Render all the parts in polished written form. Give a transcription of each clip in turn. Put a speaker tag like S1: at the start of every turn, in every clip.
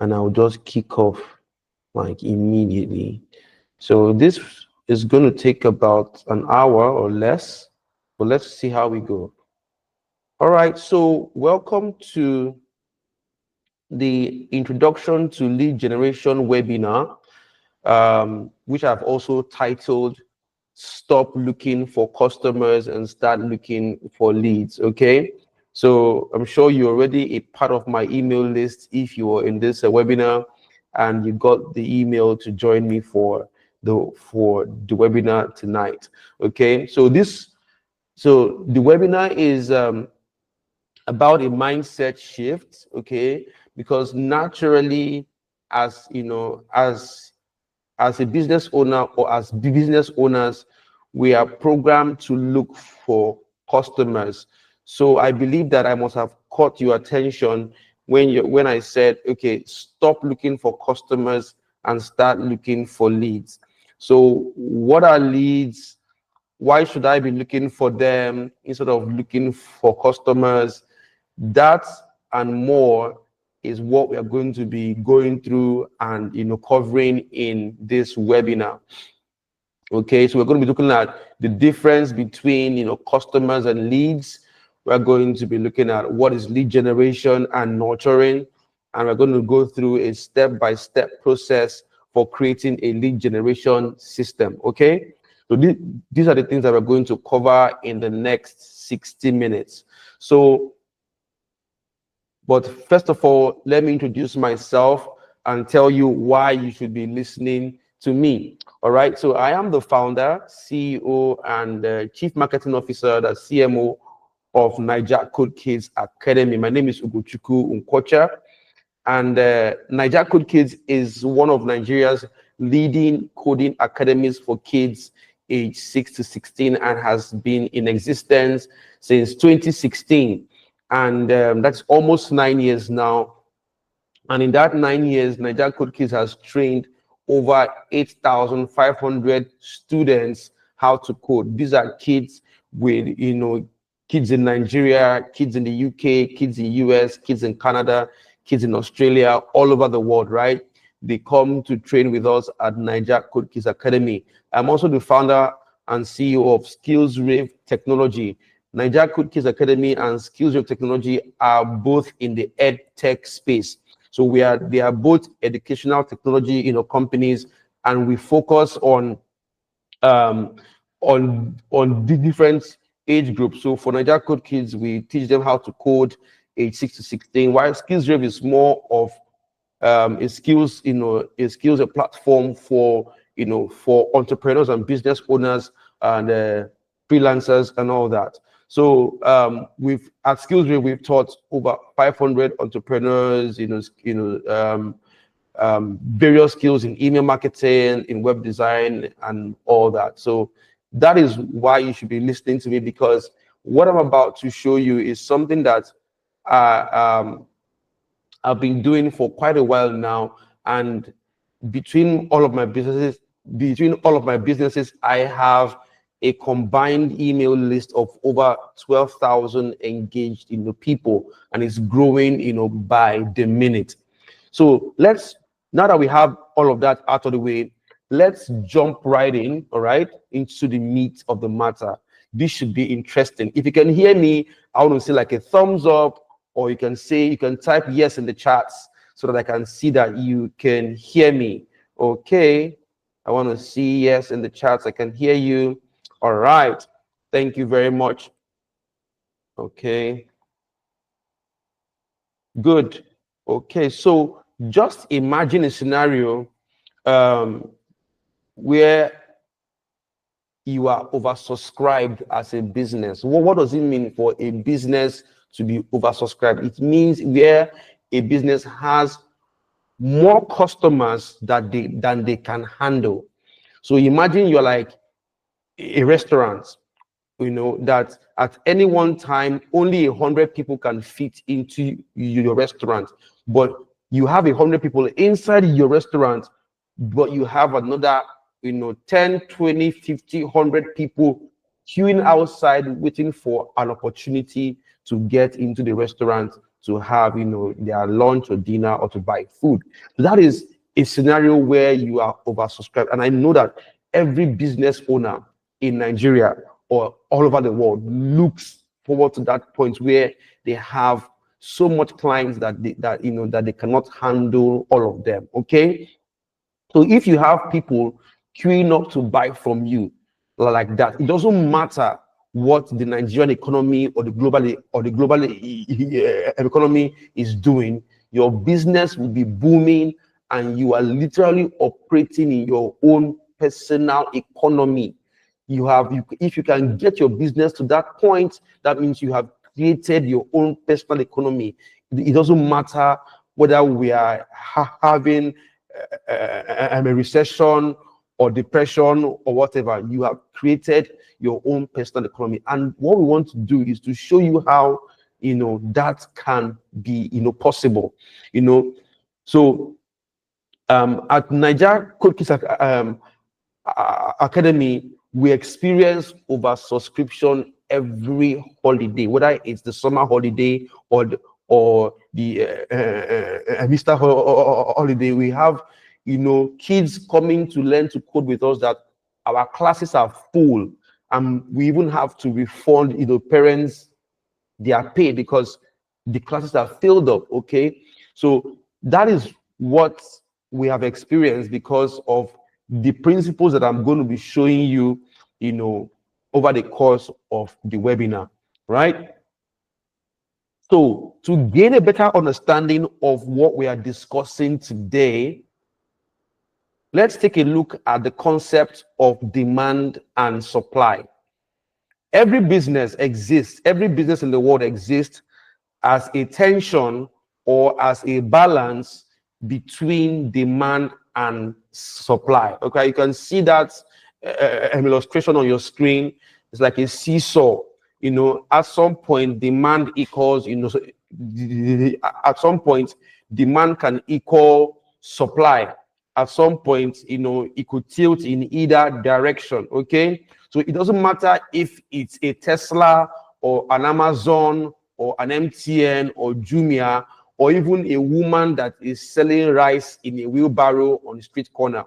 S1: and I'll just kick off like immediately. So this is going to take about an hour or less, but let's see how we go. All right, so welcome to the Introduction to Lead Generation webinar, which I've also titled Stop Looking for Customers and Start Looking for Leads. Okay, so I'm sure you're already a part of my email list if you are in this webinar and you got the email to join me for the webinar tonight. Okay, so the webinar is about a mindset shift. Okay, because naturally, as you know, as a business owner or as business owners, we are programmed to look for customers. So I believe that I must have caught your attention when I said, okay, stop looking for customers and start looking for leads. So what are leads? Why should I be looking for them instead of looking for customers? That and more is what we are going to be going through and covering in this webinar. Okay, so we're going to be looking at the difference between customers and leads. We're going to be looking at what is lead generation and nurturing, and we're going to go through a step-by-step process for creating a lead generation system. Okay, so these are the things that we're going to cover in the next 60 minutes. So but first of all, let me introduce myself and tell you why you should be listening to me. All right. So I am the founder, CEO, and Chief Marketing Officer, the CMO of Naija Code Kids Academy. My name is Ugochukwu Unkocha, and Naija Code Kids is one of Nigeria's leading coding academies for kids aged 6 to 16 and has been in existence since 2016. And that's almost 9 years now. And in that 9 years, Naija Code Kids has trained over 8,500 students how to code. These are kids with, kids in Nigeria, kids in the UK, kids in US, kids in Canada, kids in Australia, all over the world, right? They come to train with us at Naija Code Kids Academy. I'm also the founder and CEO of SkillsRave Technology. Naija Code Kids Academy and SkillsRave Technology are both in the ed tech space. So they are both educational technology, companies, and we focus on the different age groups. So for Naija Code Kids, we teach them how to code age 6 to 16, while SkillsRave is more of a platform for entrepreneurs and business owners and freelancers and all that. So at SkillsRave, we've taught over 500 entrepreneurs, various skills in email marketing, in web design, and all that. So that is why you should be listening to me, because what I'm about to show you is something that I've been doing for quite a while now, and between all of my businesses, I have a combined email list of over 12,000 engaged people, and it's growing by the minute. So now that we have all of that out of the way, let's jump right in, all right, into the meat of the matter. This should be interesting. If you can hear me, I want to see like a thumbs up, or you can type yes in the chats so that I can see that you can hear me. Okay, I want to see yes in the chats. I can hear you. All right, thank you very much. Okay, good. Okay, so just imagine a scenario where you are oversubscribed as a business. What does it mean for a business to be oversubscribed? It means where a business has more customers than they can handle. So imagine you're like a restaurant, that at any one time only 100 people can fit into your restaurant, but you have 100 people inside your restaurant, but you have another 10, 20, 50, 100 people queuing outside waiting for an opportunity to get into the restaurant to have, their lunch or dinner or to buy food. So that is a scenario where you are oversubscribed. And I know that every business owner in Nigeria or all over the world looks forward to that point where they have so much clients that they cannot handle all of them. Okay. So if you have people queuing up to buy from you like that, it doesn't matter what the Nigerian economy or the global economy is doing, your business will be booming and you are literally operating in your own personal economy. If you can get your business to that point, that means you have created your own personal economy. It doesn't matter whether we are having a recession or depression or whatever. You have created your own personal economy. And what we want to do is to show you how that can be possible. So at Niger Cookies Academy, we experience oversubscription every holiday, whether it's the summer holiday or the Easter holiday. We have kids coming to learn to code with us that our classes are full, and we even have to refund parents their pay because the classes are filled up. Okay, so that is what we have experienced because of the principles that I'm going to be showing you, over the course of the webinar, right? So to gain a better understanding of what we are discussing today, let's take a look at the concept of demand and supply. Every business in the world exists as a tension or as a balance between demand and supply. Okay, you can see that an illustration on your screen. It's like a seesaw. At some point demand equals, at some point demand can equal supply. At some point, it could tilt in either direction. Okay, so it doesn't matter if it's a Tesla or an Amazon or an MTN or Jumia, or even a woman that is selling rice in a wheelbarrow on the street corner.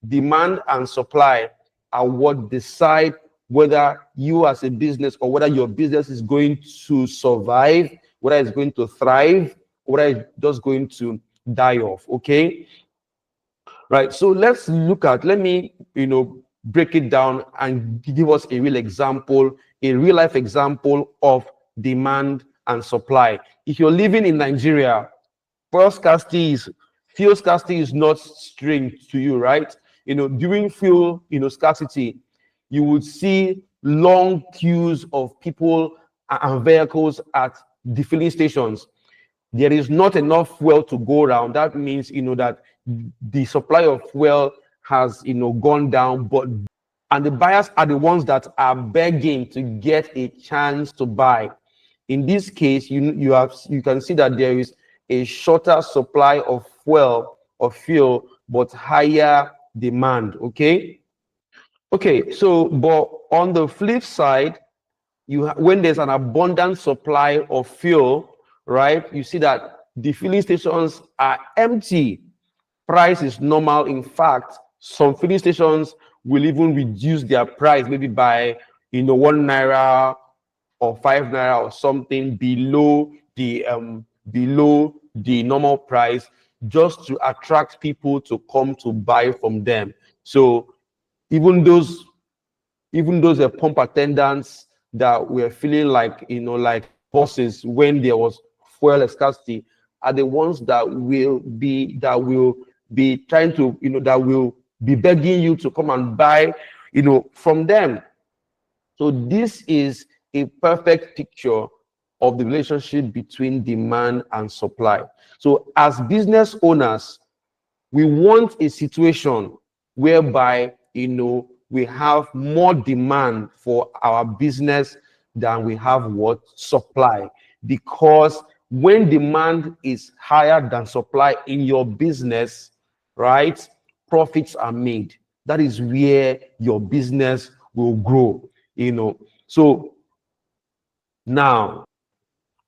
S1: Demand and supply are what decide whether you as a business or whether your business is going to survive, whether it's going to thrive, or whether it's just going to die off. Okay, right? So let me break it down and give us a real example, a real life example of demand and supply. If you're living in Nigeria, fuel scarcity is not strange to you, right? During fuel scarcity, you would see long queues of people and vehicles at the filling stations. There is not enough fuel to go around. That means that the supply of fuel has gone down, and the buyers are the ones that are begging to get a chance to buy. In this case, you can see that there is a shorter supply of fuel, but higher demand. Okay, so but on the flip side, when there's an abundant supply of fuel, right, you see that the filling stations are empty. Price is normal. In fact, some filling stations will even reduce their price, maybe by 1 naira or 5 naira or something below the normal price, just to attract people to come to buy from them. So even those pump attendants that were feeling like like bosses when there was fuel scarcity are the ones that will be trying to that will be begging you to come and buy from them. So this is a perfect picture of the relationship between demand and supply. So as business owners, we want a situation whereby we have more demand for our business than we have what supply, because when demand is higher than supply in your business, right, profits are made. That is where your business will grow. So now,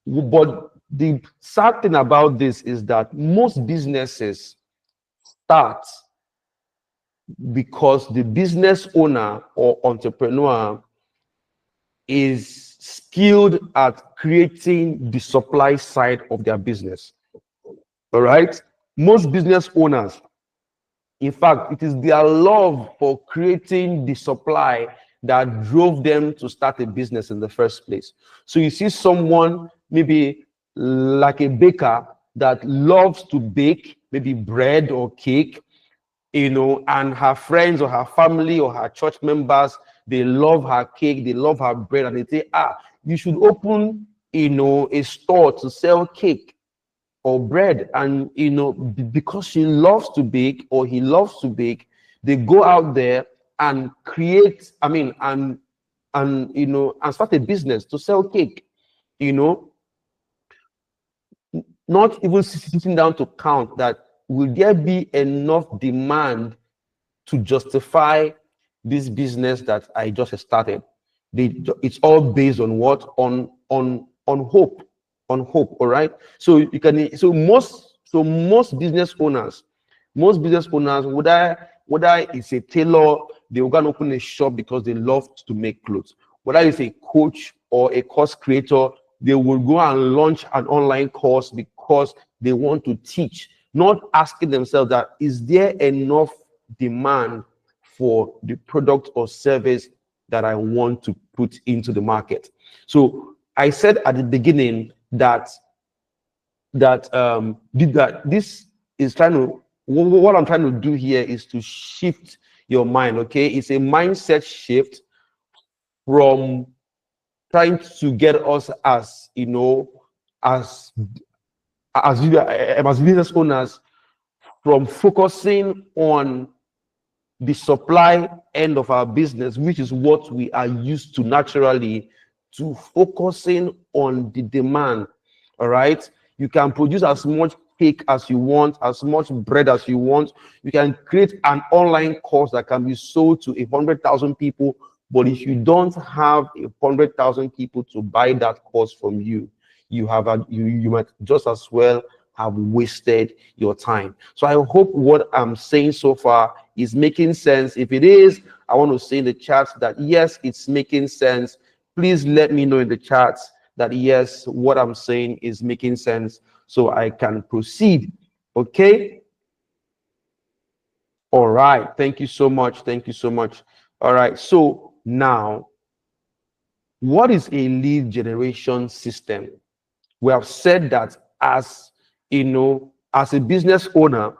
S1: but the sad thing about this is that most businesses start because the business owner or entrepreneur is skilled at creating the supply side of their business. All right. Most business owners, in fact, it is their love for creating the supply that drove them to start a business in the first place. So you see someone maybe like a baker that loves to bake, maybe bread or cake, and her friends or her family or her church members, they love her cake, they love her bread, and they say, you should open, a store to sell cake or bread. And because she loves to bake or he loves to bake, they go out there and create, and start a business to sell cake, not even sitting down to count that will there be enough demand to justify this business that I just started. It's all based on what? On hope. On hope. All right. So you can, most business owners, whether it's a tailor, they will go and open a shop because they love to make clothes. Whether it's a coach or a course creator, they will go and launch an online course because they want to teach, not asking themselves that is there enough demand for the product or service that I want to put into the market. So I said at the beginning that this is what I'm trying to do here is to shift your mind. Okay, it's a mindset shift from trying to get us as business owners, from focusing on the supply end of our business, which is what we are used to naturally, to focusing on the demand. All right, you can produce as much cake as you want, as much bread as you want. You can create an online course that can be sold to 100,000 people, but if you don't have 100,000 people to buy that course from you, you might just as well have wasted your time. So I hope what I'm saying so far is making sense. If it is, I want to say in the chat that yes, it's making sense. Please let me know in the chat that yes, what I'm saying is making sense so I can proceed. Okay. All right. Thank you so much. Thank you so much. All right. So now, what is a lead generation system? We have said that as a business owner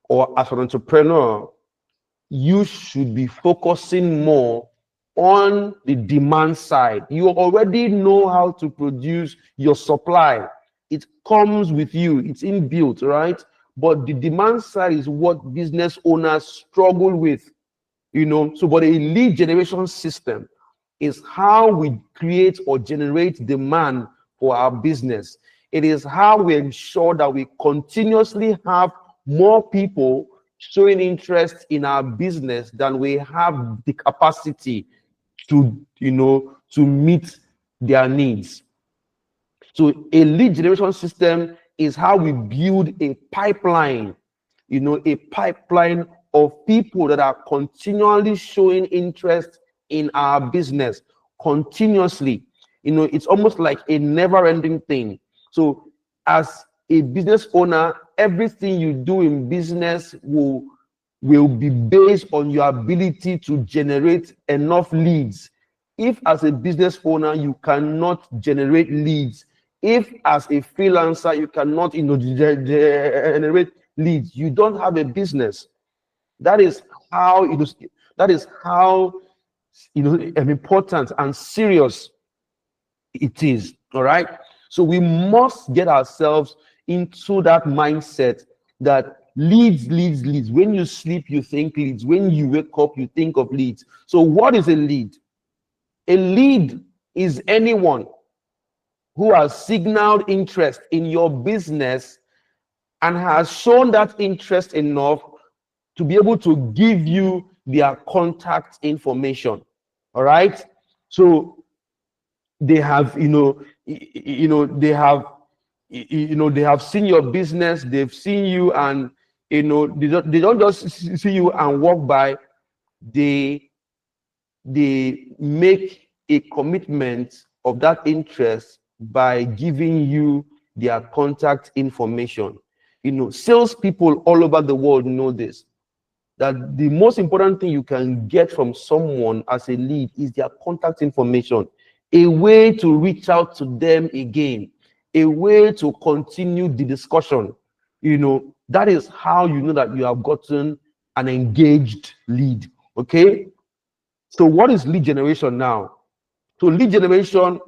S1: or as an entrepreneur, you should be focusing more on the demand side. You already know how to produce your supply. It comes with you. It's inbuilt, right? But the demand side is what business owners struggle with, but a lead generation system is how we create or generate demand for our business. It is how we ensure that we continuously have more people showing interest in our business than we have the capacity to meet their needs. So a lead generation system is how we build a pipeline, a pipeline of people that are continually showing interest in our business continuously. It's almost like a never-ending thing. So as a business owner, everything you do in business will be based on your ability to generate enough leads. If as a business owner you cannot generate leads, if as a freelancer you cannot generate leads, you don't have a business. That is how important and serious it is. All right. So we must get ourselves into that mindset that leads. When you sleep, you think leads. When you wake up, you think of leads. So what is a lead? A lead is anyone who has signaled interest in your business and has shown that interest enough to be able to give you their contact information. All right. So they have, they have they have seen your business, they've seen you, and they don't just see you and walk by. They make a commitment of that interest by giving you their contact information. Salespeople all over the world know this, that the most important thing you can get from someone as a lead is their contact information, a way to reach out to them again, a way to continue the discussion. That is how you know that you have gotten an engaged lead. Okay, so what is lead generation now? So lead generation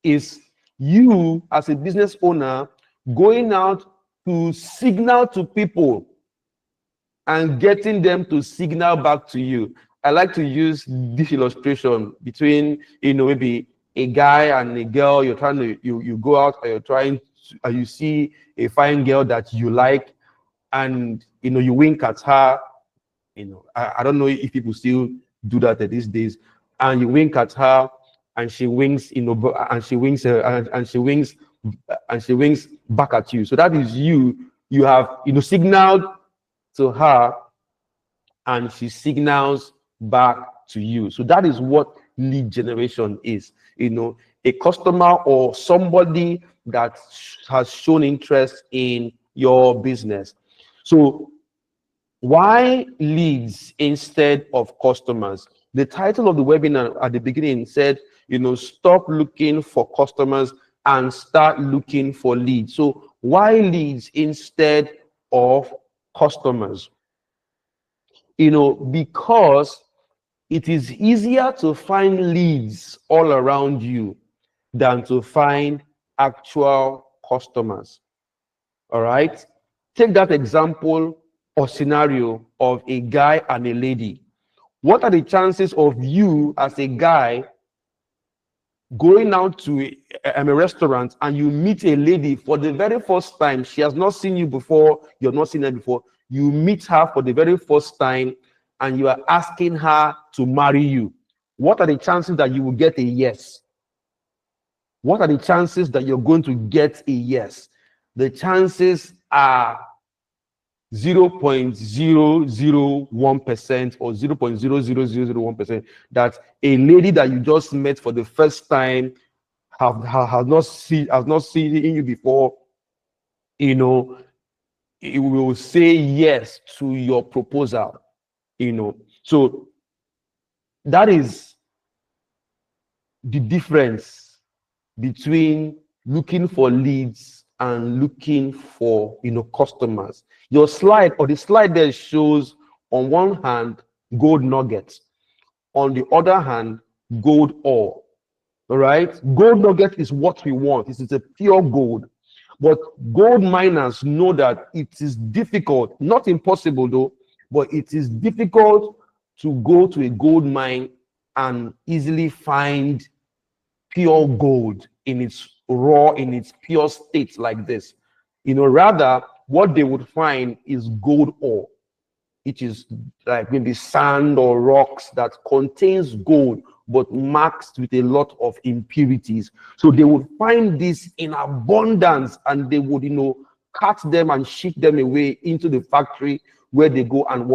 S1: is you as a business owner going out to signal to people and getting them to signal back to you. I like to use this illustration between, maybe a guy and a girl. You're trying to, you go out, or you're trying to, you see a fine girl that you like, and you wink at her. I don't know if people still do that these days. And you wink at her, and she winks, and she winks, and she winks, and she winks back at you. So that is you. You have, signaled to her, and she signals back to you. So that is what lead generation is. A customer or somebody that has shown interest in your business. So why leads instead of customers? The title of the webinar at the beginning said, stop looking for customers and start looking for leads. So why leads instead of customers? Because it is easier to find leads all around you than to find actual customers. All right, take that example or scenario of a guy and a lady. What are the chances of you as a guy going out to a restaurant and you meet a lady for the very first time? She has not seen you before, you've not seen her before. You meet her for the very first time and you are asking her to marry you. What are the chances that you will get a yes? What are the chances that you're going to get a yes? The chances are 0.001% or 0.00001% that a lady that you just met for the first time has not seen you before, it will say yes to your proposal. So that is the difference between looking for leads and looking for customers. Your slide, or the slide there, shows on one hand gold nuggets, on the other hand gold ore. All right, gold nugget is what we want. This is a pure gold. But gold miners know that it is difficult, not impossible though, but it is difficult to go to a gold mine and easily find pure gold in its raw, in its pure state like this. Rather, what they would find is gold ore. It is like maybe sand or rocks that contains gold, but marked with a lot of impurities. So they would find this in abundance, and they would, cut them and ship them away into the factory, where they go and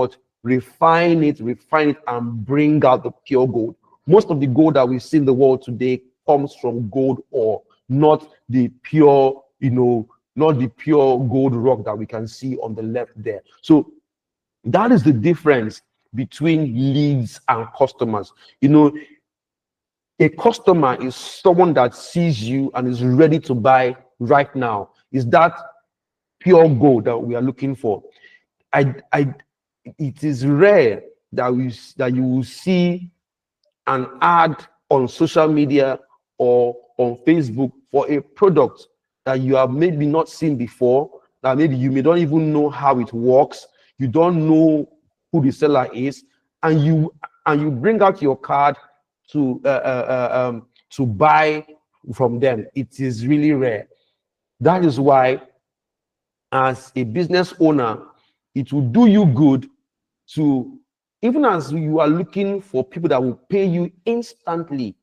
S1: refine it, and bring out the pure gold. Most of the gold that we see in the world today comes from gold ore, not the pure, not the pure gold rock that we can see on the left there. So that is the difference between leads and customers. A customer is someone that sees you and is ready to buy right now. Is that pure gold that we are looking for? It is rare that you will see an ad on social media or on Facebook for a product that you have maybe not seen before, that maybe you may not even know how it works, you don't know who the seller is, and you bring out your card to buy from them. It is really rare. That is why, as a business owner, it will do you good to, even as you are looking for people that will pay you instantly,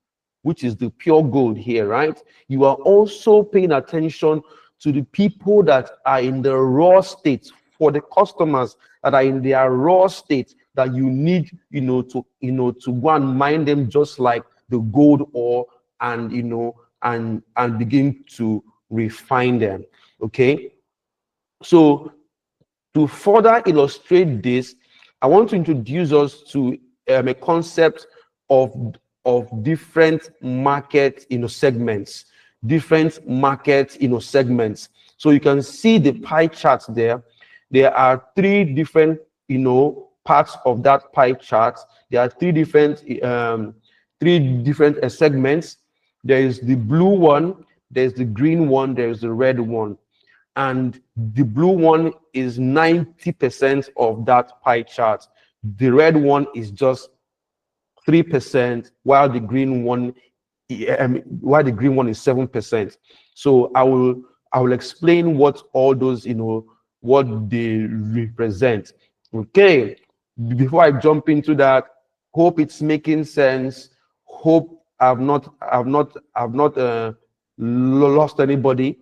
S1: which is the pure gold here, right? You are also paying attention to the people that are in the raw state, for the customers that are in their raw state, that you need, to go and mine them just like the gold ore, and and begin to refine them. Okay, so to further illustrate this, I want to introduce us to a concept of different market segments, different market segments. So you can see the pie charts there. There are three different parts of that pie chart. There are three different segments. There is the blue one, there's the green one, there's the red one, and the blue one is 90% of that pie chart. The red one is just 3%, while the green one is 7%. So I will explain what all those what they represent. Okay, before I jump into that, hope it's making sense. Hope I've not lost anybody.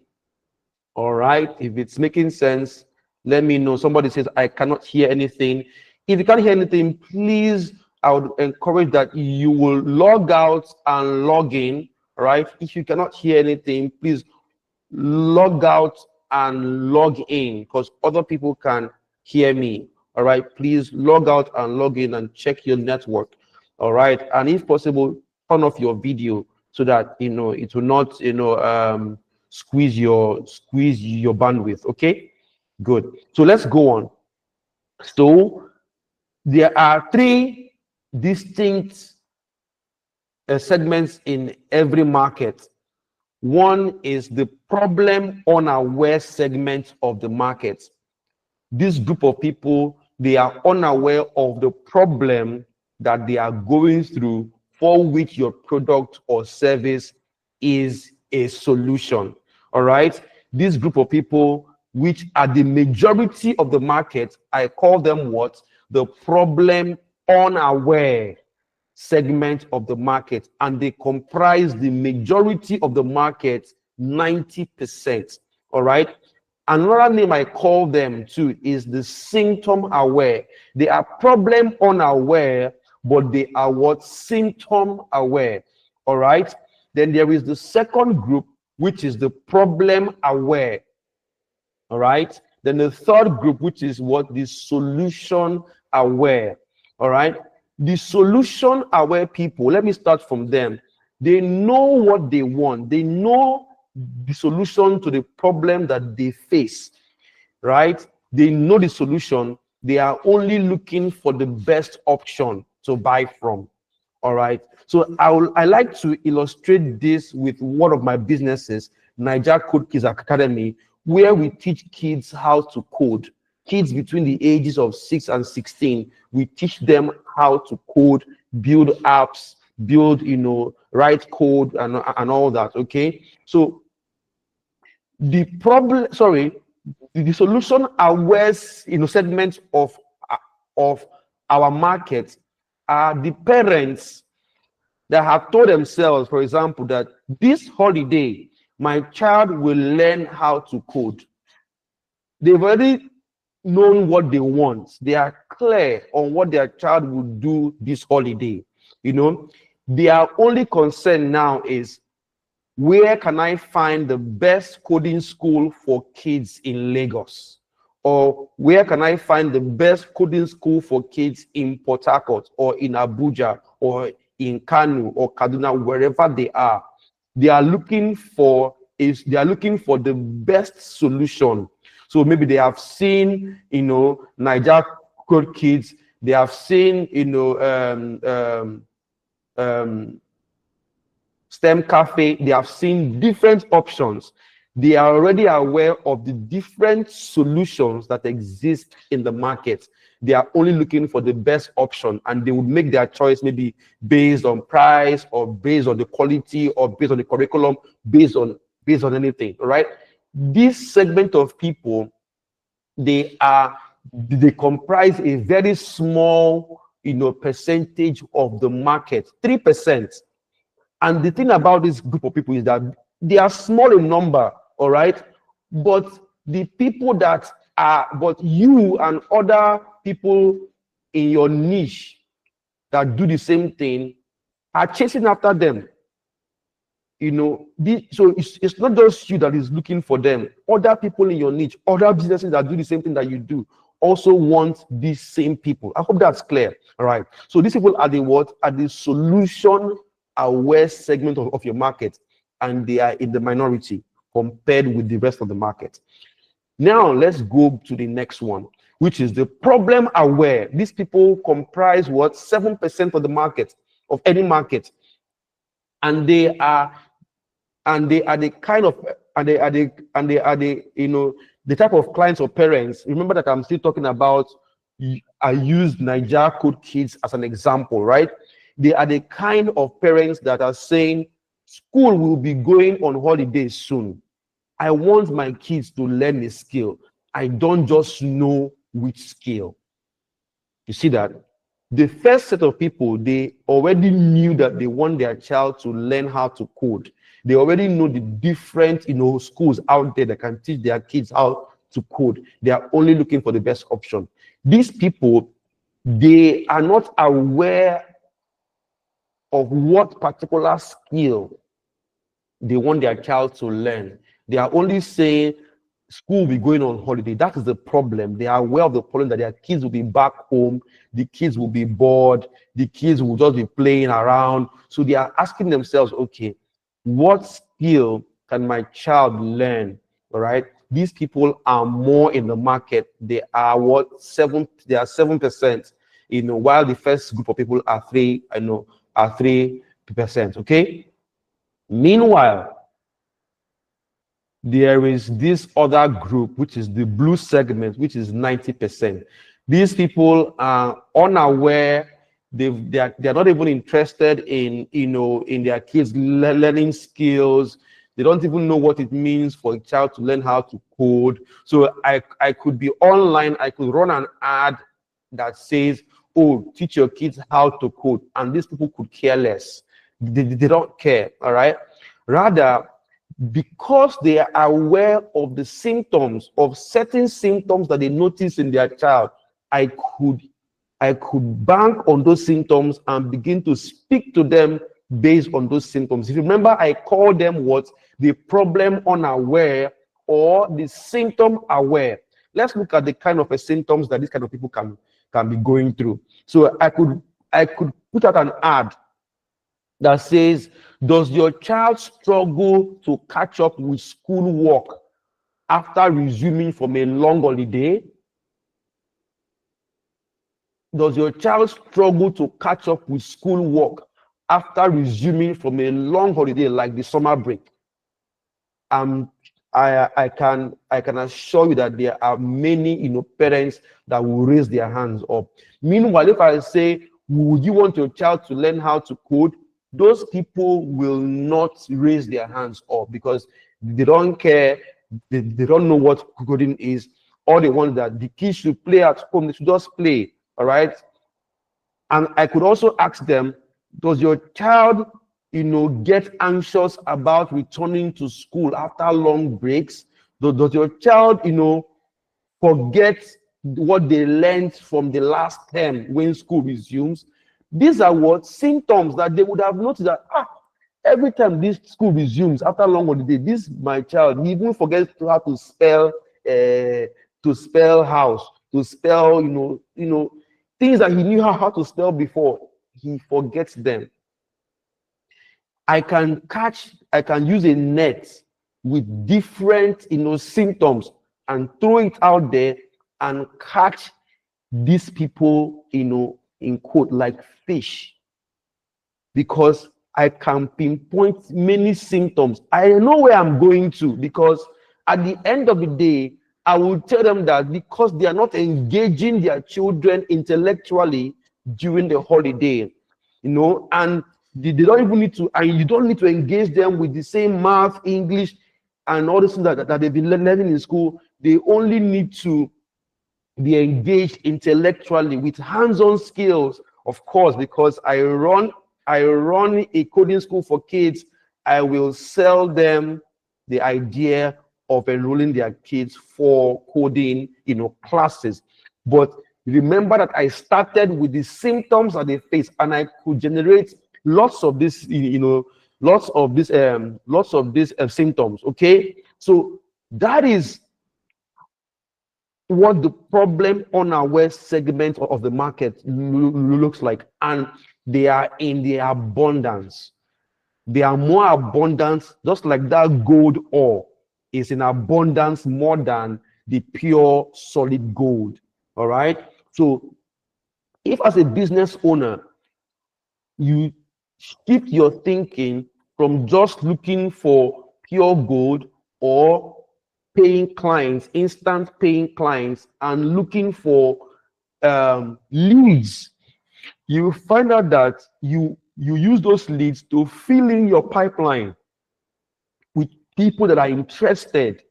S1: All right, if it's making sense, let me know. Somebody says I cannot hear anything. If you can't hear anything, please, I would encourage that you will log out and log in. All right, if you cannot hear anything, please log out and log in, because other people can hear me. All right, please log out and log in and check your network. All right, and if possible, turn off your video so that it will not squeeze your bandwidth. Okay, good. So let's go on. So there are three distinct segments in every market. One is the problem unaware segment of the market. This group of people, they are unaware of the problem that they are going through, for which your product or service is a solution. All right, this group of people, which are the majority of the market, I call them what? The problem unaware segment of the market, and they comprise the majority of the market, 90%. All right, another name I call them too is the symptom aware. They are problem unaware, but they are what? Symptom aware. All right, then there is the second group, which is the problem aware. All right, then the third group, which is what? The solution aware. All right, the solution aware people, let me start from them. They know what they want. They know the solution to the problem that they face, right? They know the solution. They are only looking for the best option to buy from. All right, so I like to illustrate this with one of my businesses, Naija Code Kids Academy, where we teach kids how to code. Kids between the ages of 6 and 16, we teach them how to code, build apps, build, write code, and all that. Okay, so the solution aware, segment of our market are the parents that have told themselves, for example, that this holiday my child will learn how to code. They've already known what they want. They are clear on what their child will do this holiday. Their only concern now is, where can I find the best coding school for kids in Lagos? Or where can I find the best coding school for kids in Port Harcourt, or in Abuja, or in Kano, or Kaduna, wherever they are? They are looking for the best solution. So maybe they have seen, Naija Code Kids. They have seen, STEM Cafe. They have seen different options. They are already aware of the different solutions that exist in the market. They are only looking for the best option, and they would make their choice maybe based on price, or based on the quality, or based on the curriculum, based on anything. All right, this segment of people, they comprise a very small percentage of the market, 3%. And the thing about this group of people is that they are small in number. All right, but the people that are, but you and other people in your niche that do the same thing are chasing after them. You know, so it's not just you that is looking for them. Other people in your niche, other businesses that do the same thing that you do, also want these same people. I hope that's clear. All right. So these people are the what? Are the solution aware segment of your market, and they are in the minority compared with the rest of the market. Now let's go to the next one, which is the problem aware. These people comprise what? 7% of the market, of any market. And they are the kind of you know, the type of clients or parents. Remember that I'm still talking about, I used Niger Code Kids as an example, right? They are the kind of parents that are saying school will be going on holidays soon. I want my kids to learn a skill. I don't just know which skill. You see that? The first set of people, they already knew that they want their child to learn how to code. They already know the different, you know, schools out there that can teach their kids how to code. They are only looking for the best option. These people, they are not aware of what particular skill they want their child to learn. They are only saying school will be going on holiday. That is the problem. They are aware of the problem that their kids will be back home, the kids will be bored, the kids will just be playing around. So they are asking themselves, okay, what skill can my child learn? All right. These people are more in the market. They are what? They are 7%, you know, while the first group of people are 3%. Okay. Meanwhile, there is this other group, which is the blue segment, which is 90%. These people are unaware. They are not even interested in, you know, in their kids learning skills. They don't even know what it means for a child to learn how to code. So I could be online. I could run an ad that says, "Oh, teach your kids how to code," and these people could care less. They don't care. All right. Rather, because they are aware of the symptoms, of certain symptoms that they notice in their child, I could bank on those symptoms and begin to speak to them based on those symptoms. If you remember, I call them what? The problem unaware or the symptom aware. Let's look at the kind of symptoms that these kind of people can be going through. So I could put out an ad that says, does your child struggle to catch up with school work after resuming from a long holiday? Does your child struggle to catch up with school work after resuming from a long holiday like the summer break? I can assure you that there are many, you know, parents that will raise their hands up. Meanwhile, if I say, would you want your child to learn how to code? Those people will not raise their hands up because they don't care. They don't know what coding is. All they want that the kids should play at home. They should just play. All right. And I could also ask them, does your child, you know, get anxious about returning to school after long breaks? Does your child, you know, forget what they learned from the last term when school resumes? These are what symptoms that they would have noticed that every time this school resumes after long holiday, this my child, he even forgets how to spell house, to spell, you know, things that he knew how to spell before, he forgets them. I can use a net with different, you know, symptoms and throw it out there and catch these people, you know, in quote, like fish, because I can pinpoint many symptoms. I know where I'm going to, because at the end of the day, I will tell them that because they are not engaging their children intellectually during the holiday, you know, and they don't even need to, and you don't need to engage them with the same math, English, and all the things that they've been learning in school. They only need to be engaged intellectually with hands-on skills, of course, because I run a coding school for kids. I will sell them the idea of enrolling their kids for coding, classes. But remember that I started with the symptoms that they face, and I could generate lots of this, lots of these symptoms. Okay, so that is what the problem unaware segment of the market looks like, and they are in the abundance. They are more abundant, just like that gold ore is in abundance more than the pure solid gold. All right. So if as a business owner, you shift your thinking from just looking for pure gold or paying clients, instant paying clients, and looking for leads, you find out that you use those leads to fill in your pipeline with people that are interested.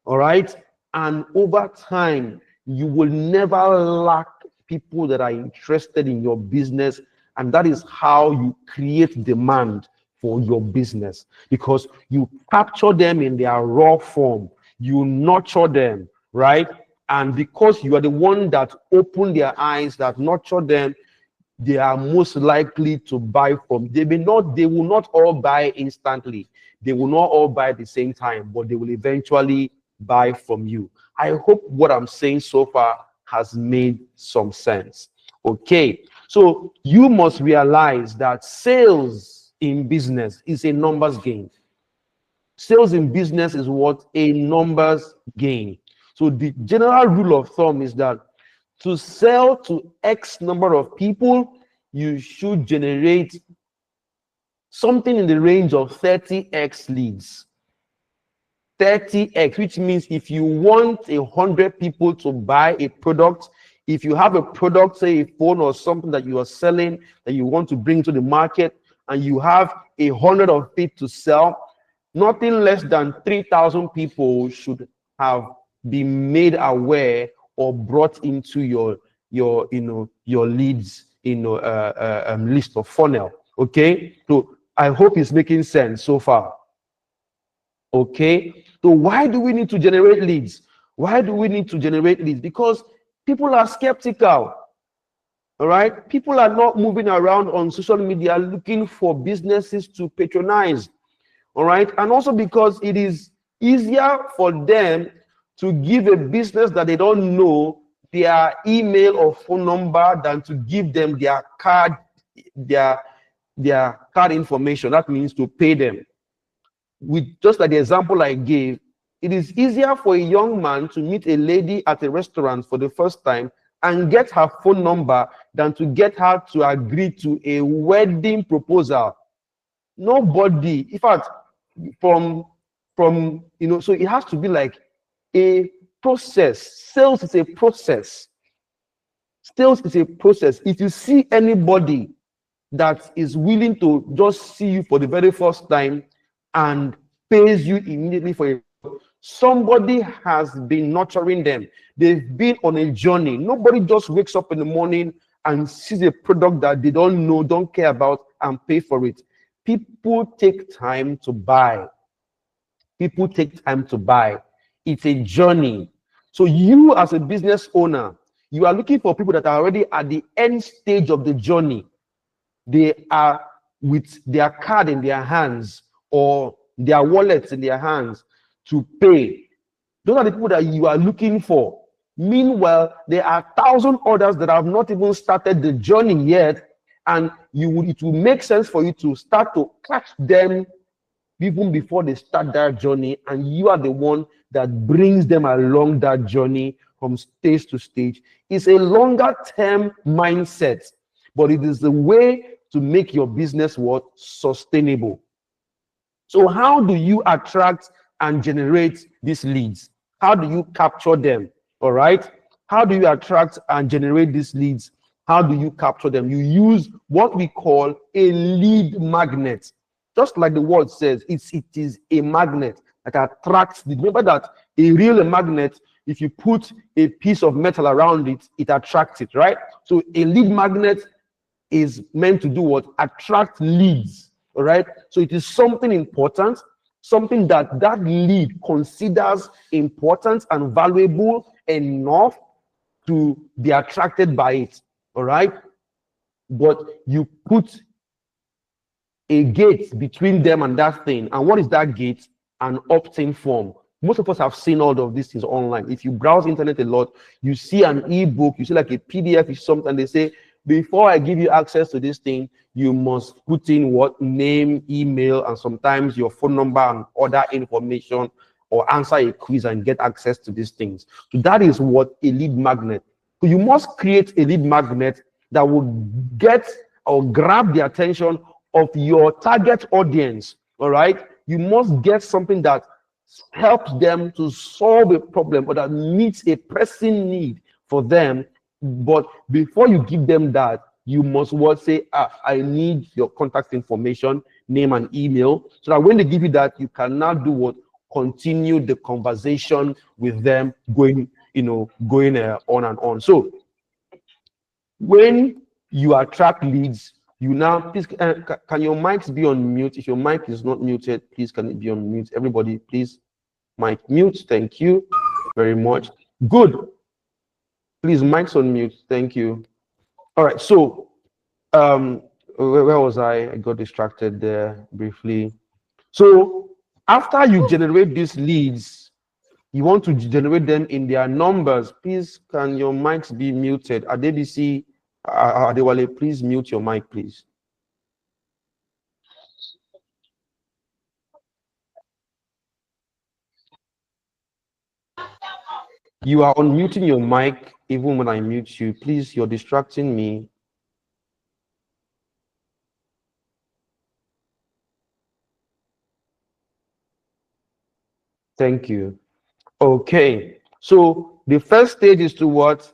S1: All right. And over time, you will never lack people that are interested in your business. And that is how you create demand for your business, because you capture them in their raw form, you nurture them, right? And because you are the one that opened their eyes, that nurture them, they are most likely to buy from. They will not all buy instantly. They will not all buy at the same time, but they will eventually buy from you. I hope what I'm saying so far has made some sense. Okay, so you must realize that sales in business is a numbers game. Sales in business is what? A numbers game. So the general rule of thumb is that to sell to X number of people, you should generate something in the range of 30x leads. 30x, which means if you want 100 people to buy a product, if you have a product, say a phone or something that you are selling that you want to bring to the market, and you have 100 of it to sell, nothing less than 3,000 people should have been made aware or brought into your leads list or funnel. Okay, so I hope it's making sense so far. Okay, so why do we need to generate leads? Why do we need to generate leads? Because people are skeptical. All right, people are not moving around on social media looking for businesses to patronize. All right, and also because it is easier for them to give a business that they don't know their email or phone number than to give them their card information. That means to pay them. With just like the example I gave, it is easier for a young man to meet a lady at a restaurant for the first time and get her phone number than to get her to agree to a wedding proposal. Nobody, in fact, from so it has to be like a process. Sales is a process. Sales is a process. If you see anybody that is willing to just see you for the very first time and pays you immediately for it, somebody has been nurturing them. They've been on a journey. Nobody just wakes up in the morning and sees a product that they don't know, don't care about, and pay for it. People take time to buy. People take time to buy. It's a journey. So you as a business owner, you are looking for people that are already at the end stage of the journey. They are with their card in their hands or their wallets in their hands to pay. Those are the people that you are looking for. Meanwhile, there are 1,000 others that have not even started the journey yet, and it will make sense for you to start to catch them even before they start that journey, and you are the one that brings them along that journey from stage to stage. It's a longer term mindset, but it is the way to make your business sustainable. So how do you attract and generate these leads? How do you capture them? All right, how do you attract and generate these leads? How do you capture them? You use what we call a lead magnet. Just like the word says, it is a magnet that attracts. Remember that a real magnet, if you put a piece of metal around it, it attracts it, right? So a lead magnet is meant to do what? Attract leads. All right. So it is something important, something that that lead considers important and valuable enough to be attracted by it. All right, but you put a gate between them and that thing. And what is that gate? An opt-in form. Most of us have seen all of these things online. If you browse internet a lot, you see an ebook, you see like a PDF, is something, they say, before I give you access to this thing, you must put in what? Name, email, and sometimes your phone number and other information, or answer a quiz and get access to these things. So that is what a lead magnet. So you must create a lead magnet that will get or grab the attention of your target audience. All right, you must get something that helps them to solve a problem or that meets a pressing need for them. But before you give them that, you must what? Say, I need your contact information, name and email, so that when they give you that, you can now do what? Continue the conversation with them, going on and on. So when you attract leads, you now, please, can your mics be on mute? If your mic is not muted, please, can it be on mute? Everybody, please, mic mute. Thank you very much. Good. Please, mics on mute. Thank you. All right. So, where was I? I got distracted there briefly. So, after you generate these leads, you want to generate them in their numbers. Please, can your mics be muted? Adebisi, Adewale, please mute your mic, please. You are unmuting your mic even when I mute you. Please, you're distracting me. Thank you. Okay, so the first stage is to what?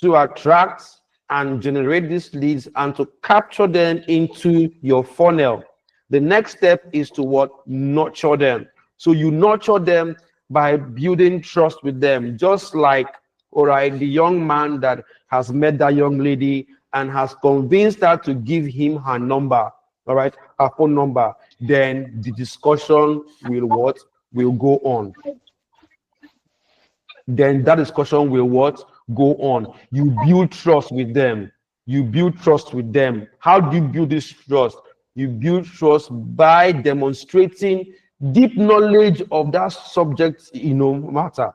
S1: To attract and generate these leads and to capture them into your funnel. The next step is to what? Nurture them. So you nurture them by building trust with them, just like, all right, the young man that has met that young lady and has convinced her to give him her number, all right, her phone number. Then the discussion will what? Will go on. Then that discussion will what? Go on. You build trust with them. You build trust with them. How do you build this trust? You build trust by demonstrating deep knowledge of that subject, matter.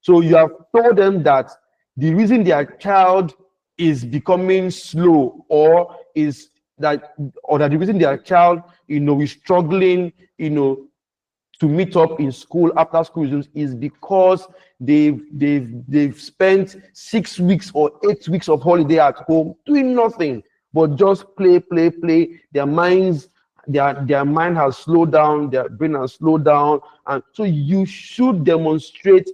S1: So you have told them that the reason their child is becoming slow, or that the reason their child, is struggling, to meet up in school after school resumes, is because they've spent 6 weeks or 8 weeks of holiday at home doing nothing but just play. Their mind has slowed down, their brain has slowed down, and so you should demonstrate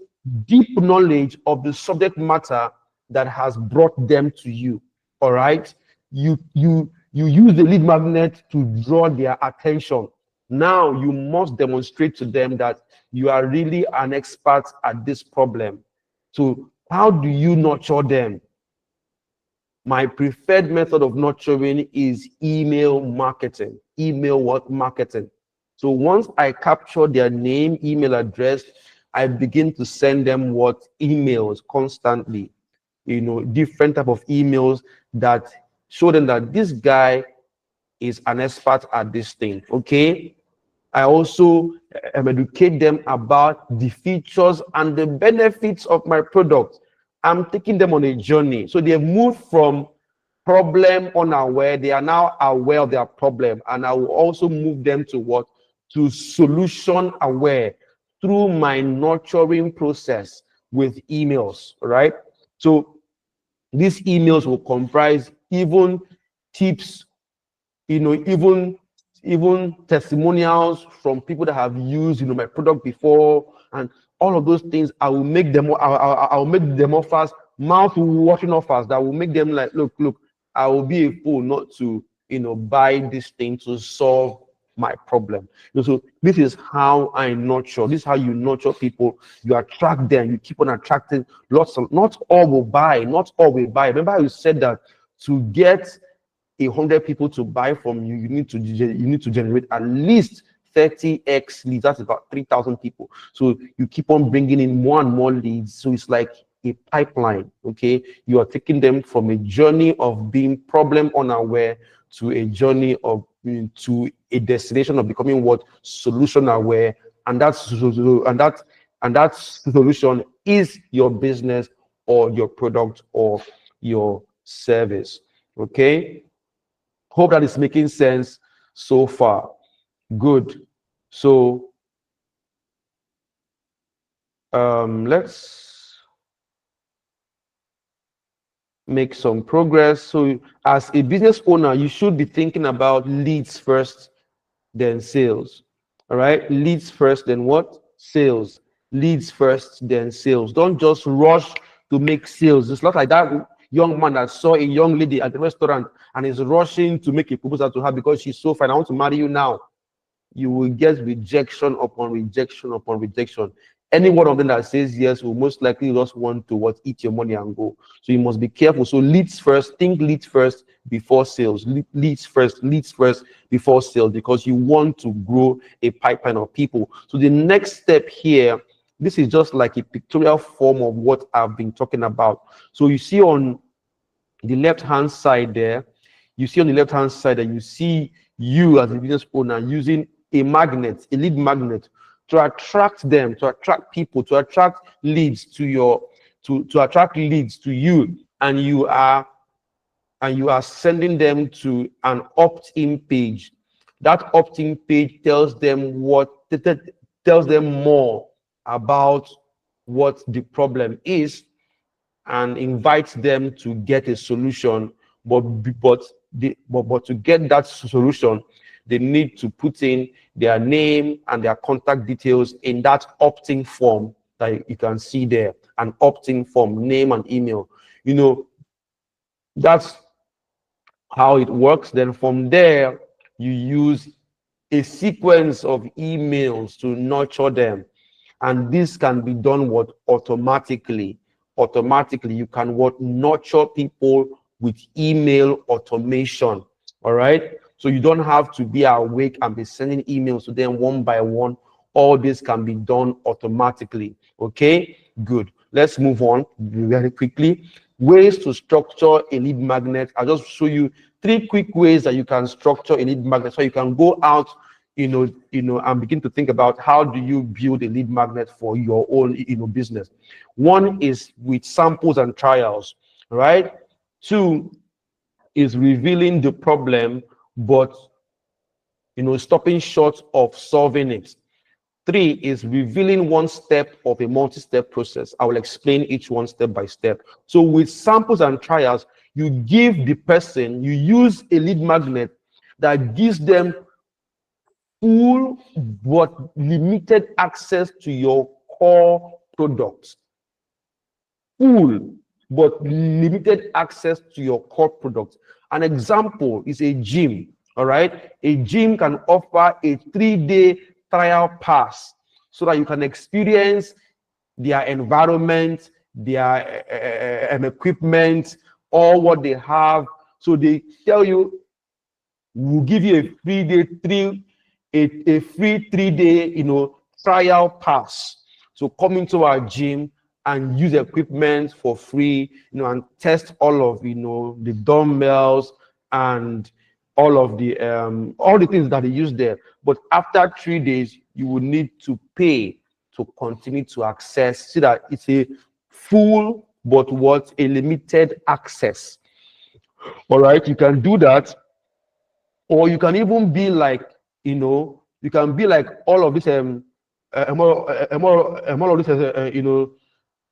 S1: deep knowledge of the subject matter that has brought them to you. All right, you use the lead magnet to draw their attention. Now you must demonstrate to them that you are really an expert at this problem. So how do you nurture them? My preferred method of nurturing is email marketing. Email what? Marketing. So once I capture their name, email address, I begin to send them what? Emails constantly. Different type of emails that show them that this guy is an expert at this thing. Okay, I also educate them about the features and the benefits of my product. I'm taking them on a journey. So they've moved from problem unaware, they are now aware of their problem, and I will also move them to what? To solution aware through my nurturing process with emails. Right? So these emails will comprise even tips, even testimonials from people that have used my product before, and all of those things. I will make them offers, mouth watering offers that will make them like, look, I will be a fool not to buy this thing to solve my problem. So this is how I nurture. This is how you nurture people. You attract them. You keep on attracting lots of. Not all will buy. Remember how you said that to get 100 people to buy from you, you need to generate at least 30x leads. That's about 3,000 people. So you keep on bringing in more and more leads. So it's like a pipeline. Okay, you are taking them from a journey of being problem unaware to a journey of to a destination of becoming what solution aware, and that solution is your business or your product or your service. Okay, hope that is making sense so far. Good. So let's make some progress. So as a business owner, you should be thinking about leads first, then sales. All right, leads first, then what? Sales. Leads first, then sales. Don't just rush to make sales. It's not like that young man that saw a young lady at the restaurant and is rushing to make a proposal to her because she's so fine. I want to marry you now. You will get rejection upon rejection upon rejection. Any one of them that says yes will most likely just want to what, eat your money and go. So you must be careful. So leads first, think leads first before sales. Leads first before sales, because you want to grow a pipeline of people. So the next step here, this is just like a pictorial form of what I've been talking about. So you see on the left-hand side there, you see that you see you as a business owner using a magnet, a lead magnet, to attract them, to attract people, to attract leads to your, to attract leads to you, and you are sending them to an opt-in page. That opt-in page tells them tells them more about what the problem is and invites them to get a solution. But to get that solution, they need to put in their name and their contact details in that opt-in form that you can see there, an opt-in form, name and email. You know, that's how it works. Then from there, you use a sequence of emails to nurture them. And this can be done what, automatically. You can what, nurture people with email automation. All right, so you don't have to be awake and be sending emails to them one by one. All this can be done automatically. Okay, good. Let's move on very quickly. Ways to structure a lead magnet. I'll just show you 3 quick ways that you can structure a lead magnet, so you can go out, and begin to think about how do you build a lead magnet for your own, business. One is with samples and trials, right? 2 is revealing the problem, but stopping short of solving it. 3 is revealing one step of a multi-step process. I will explain each one step by step. So with samples and trials, you give the person, you use a lead magnet that gives them full but limited access to your core products. Full but limited access to your core products. An example is a gym. All right, a gym can offer a 3-day trial pass so that you can experience their environment, their equipment, all what they have. So they tell you, we'll give you a free 3-day trial pass. So come into our gym and use equipment for free, and test all of the dumbbells and all of the things that they use there. But after 3 days, you will need to pay to continue to access, so that it's a full but a limited access. All right, you can do that, or you can even be like, you can be like all of this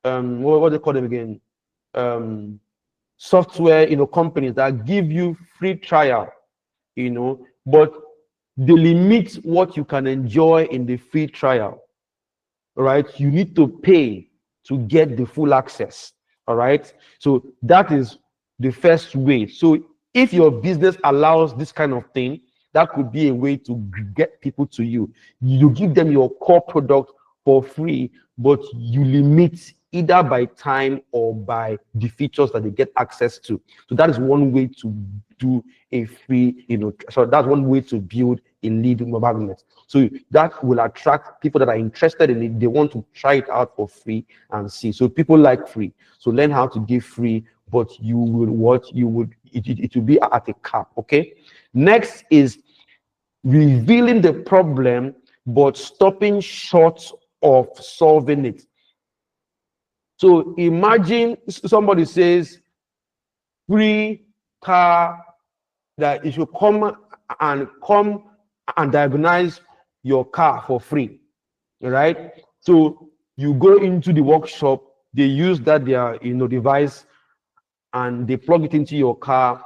S1: what they call them again, software companies that give you free trial, but they limit what you can enjoy in the free trial. All right, you need to pay to get the full access. All right, so that is the first way. So if your business allows this kind of thing, that could be a way to get people to you. You give them your core product for free, but you limit either by time or by the features that they get access to. So that is one way to do a free, so that's one way to build a lead magnet. So that will attract people that are interested in it. They want to try it out for free and see. So people like free. So learn how to give free, but it will be at a cap. Okay. Next is revealing the problem, but stopping short of solving it. So imagine somebody says free car, that you should come and diagnose your car for free. All right. So you go into the workshop, they use that their device, and they plug it into your car,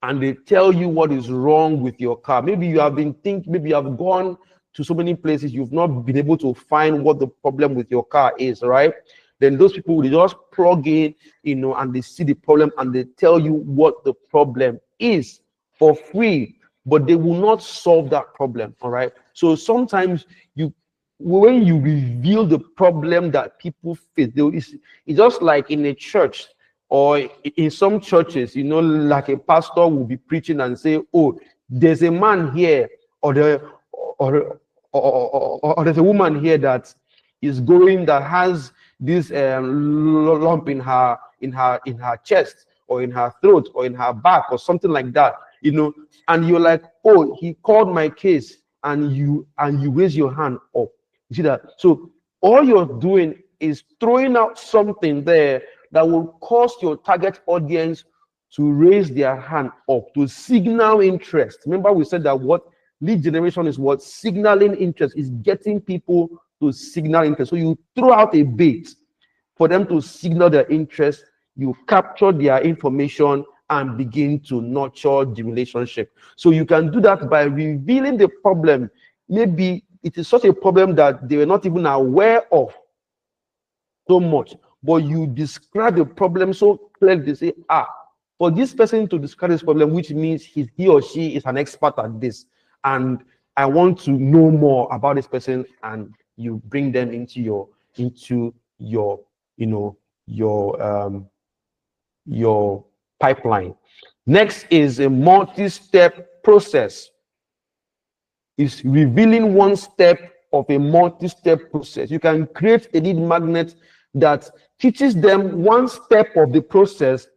S1: and they tell you what is wrong with your car. Maybe you have maybe you have gone to so many places, you've not been able to find what the problem with your car is, right? Then those people will just plug in, and they see the problem and they tell you what the problem is for free, but they will not solve that problem. All right. So sometimes when you reveal the problem that people face, it's just like in a church or in some churches, like a pastor will be preaching and say, oh, there's a man here, or there's a woman here that has this lump in her chest, or in her throat, or in her back, or something like that, and you're like, oh, he called my case, and you raise your hand up. You see that? So all you're doing is throwing out something there that will cause your target audience to raise their hand up, to signal interest. Remember, we said that what lead generation is, what signaling interest is, getting people to signal interest. So you throw out a bait for them to signal their interest, you capture their information and begin to nurture the relationship. So you can do that by revealing the problem. Maybe it is such a problem that they were not even aware of so much, but you describe the problem so clearly. They say, for this person to describe this problem, which means he or she is an expert at this, and I want to know more about this person, and you bring them into your pipeline. Next is a multi-step process. It's revealing one step of a multi-step process. You can create a lead magnet that teaches them one step of the process,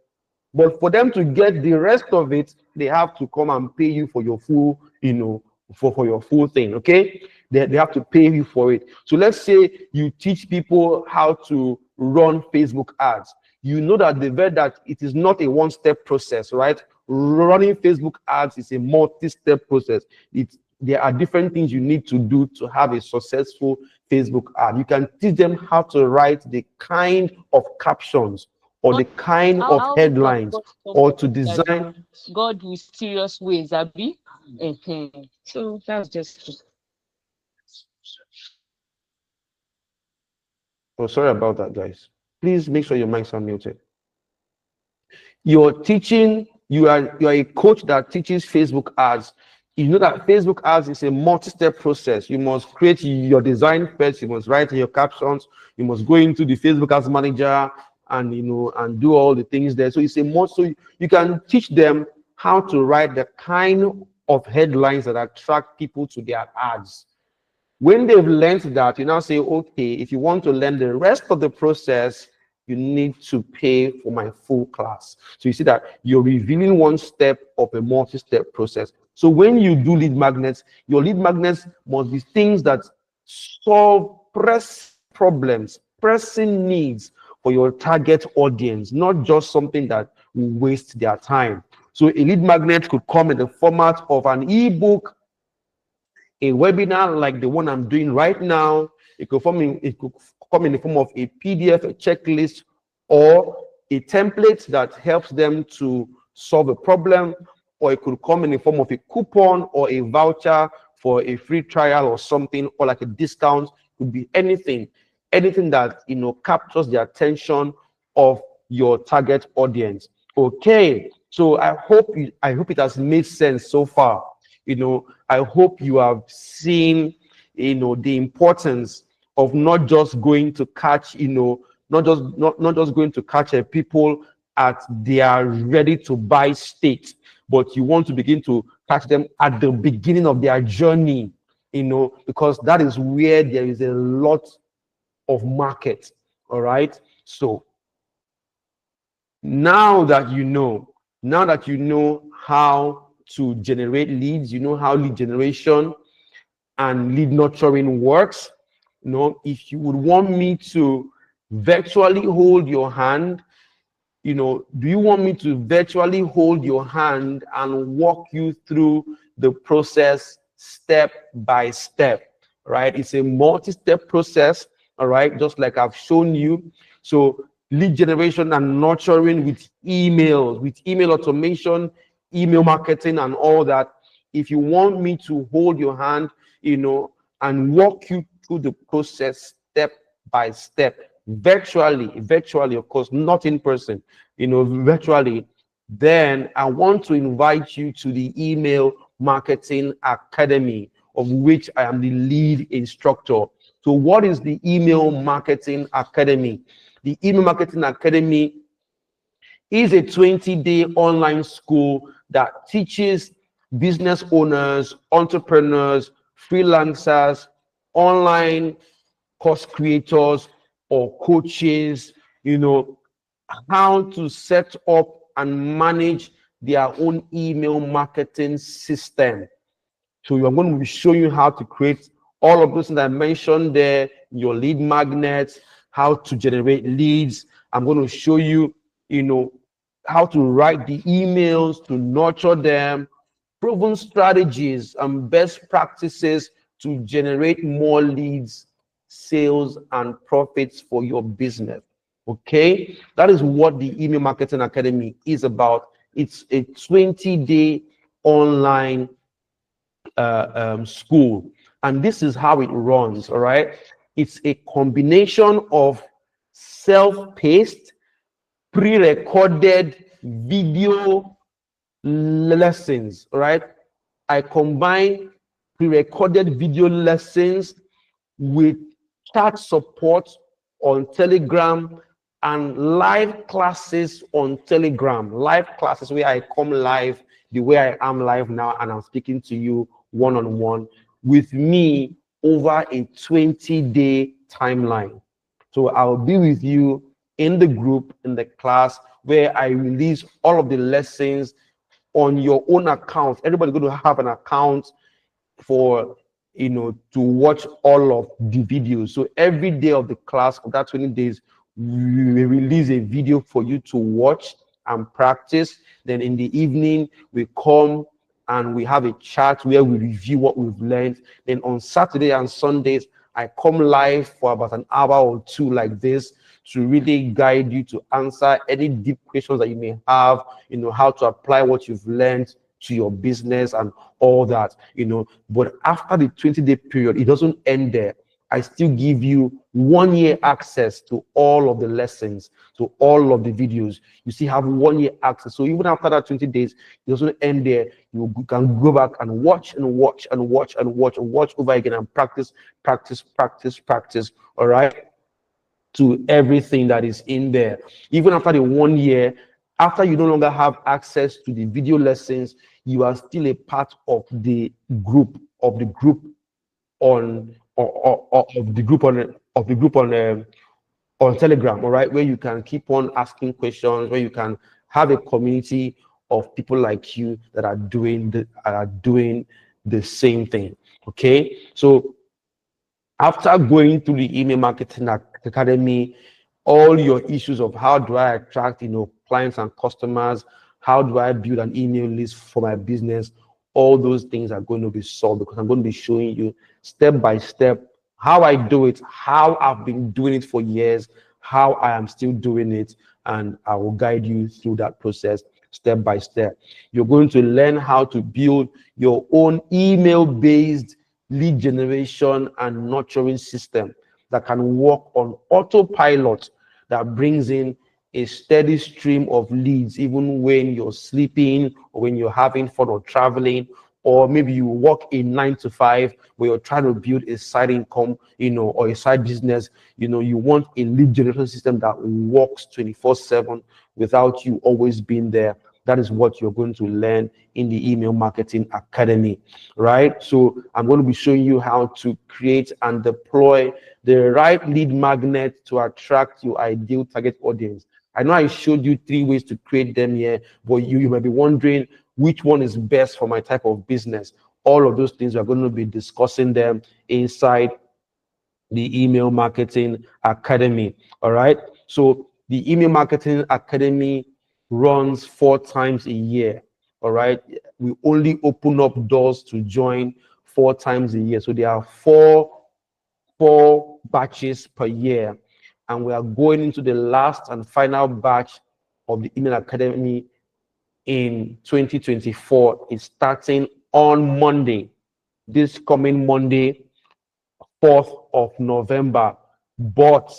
S1: but for them to get the rest of it, they have to come and pay you for your full, for your full thing. Okay, they have to pay you for it. So let's say you teach people how to run Facebook ads. You know that that it is not a one-step process, right? Running Facebook ads is a multi-step process. There are different things you need to do to have a successful Facebook ad. You can teach them how to write the kind of captions, or the kind of headlines, or to design
S2: God with serious ways, Abby. So that's just.
S1: Oh, sorry about that, guys. Please make sure your mics are muted. You're teaching, you are a coach that teaches Facebook ads. You know that Facebook ads is a multi-step process. You must create your design first. You must write your captions. You must go into the Facebook ads manager and and do all the things there. So it's a so you can teach them how to write the kind of headlines that attract people to their ads. When they've learned that, you now say, okay, if you want to learn the rest of the process, you need to pay for my full class. So you see that you're revealing one step of a multi-step process. So when you do lead magnets, your lead magnets must be things that solve pressing needs for your target audience, not just something that will waste their time. So a lead magnet could come in the format of an ebook, a webinar like the one I'm doing right now. It could come in the form of a PDF, a checklist, or a template that helps them to solve a problem, or it could come in the form of a coupon or a voucher for a free trial or something, or like a discount. It could be anything that captures the attention of your target audience. Okay, so I hope it has made sense so far. I hope you have seen the importance of not just going to catch, not just going to catch people at their ready to buy state, but you want to begin to catch them at the beginning of their journey, because that is where there is a lot of market. All right. So now that you know how to generate leads, you know how lead generation and lead nurturing works. If you would want me to virtually hold your hand, do you want me to virtually hold your hand and walk you through the process step by step? Right? It's a multi-step process. All right, just like I've shown you. So lead generation and nurturing with emails, with email automation, email marketing, and all that. If you want me to hold your hand, and walk you through the process step by step, virtually, of course, not in person, virtually, then I want to invite you to the Email Marketing Academy, of which I am the lead instructor. So what is the Email Marketing Academy? The Email Marketing Academy is a 20-day online school that teaches business owners, entrepreneurs, freelancers, online course creators, or coaches, how to set up and manage their own email marketing system. So I'm going to be showing you how to create all of those that I mentioned there, your lead magnets, how to generate leads. I'm going to show you, how to write the emails, to nurture them, proven strategies and best practices to generate more leads, sales, and profits for your business. Okay, that is what the Email Marketing Academy is about. It's a 20-day online school, and this is how it runs. All right, it's a combination of self-paced, pre-recorded video lessons. All right, I combine pre-recorded video lessons with chat support on Telegram and live classes on Telegram. Live classes where I come live the way I am live now, and I'm speaking to you one-on-one with me over a 20-day timeline. So I'll be with you in the group, in the class, where I release all of the lessons on your own account. Everybody's going to have an account for to watch all of the videos. So every day of the class of that 20 days, we release a video for you to watch and practice. Then in the evening, we come and we have a chat where we review what we've learned. Then on Saturday and Sundays, I come live for about an hour or two like this to really guide you to answer any deep questions that you may have, how to apply what you've learned to your business and all that, But after the 20-day period, it doesn't end there. I still give you 1 year access to all of the lessons, to all of the videos. You still have 1 year access. So even after that 20 days, it doesn't end there. You can go back and watch and watch and watch and watch and watch over again and practice. All right, to everything that is in there. Even after the 1 year, after you no longer have access to the video lessons, you are still a part of the group on Telegram, all right, where you can keep on asking questions, where you can have a community of people like you that are doing the same thing. Okay, so after going through the Email Marketing Academy, all your issues of how do I attract clients and customers, how do I build an email list for my business, all those things are going to be solved, because I'm going to be showing you step by step how I do it, how I've been doing it for years, how I am still doing it, and I will guide you through that process step by step. You're going to learn how to build your own email-based lead generation and nurturing system that can work on autopilot, that brings in a steady stream of leads even when you're sleeping or when you're having fun or traveling or maybe you work a 9 to 5 where you're trying to build a side income, or a side business. You want a lead generation system that works 24/7 without you always being there. That is what you're going to learn in the Email Marketing Academy, right? So I'm going to be showing you how to create and deploy the right lead magnet to attract your ideal target audience. I know I showed you 3 ways to create them here, but you might be wondering which one is best for my type of business. All of those things, we're going to be discussing them inside the Email Marketing Academy. All right. So the Email Marketing Academy runs 4 times a year. All right. We only open up doors to join 4 times a year. So there are four batches per year, and we are going into the last and final batch of the Email Academy in 2024. It's starting on Monday, this coming Monday, 4th of November. But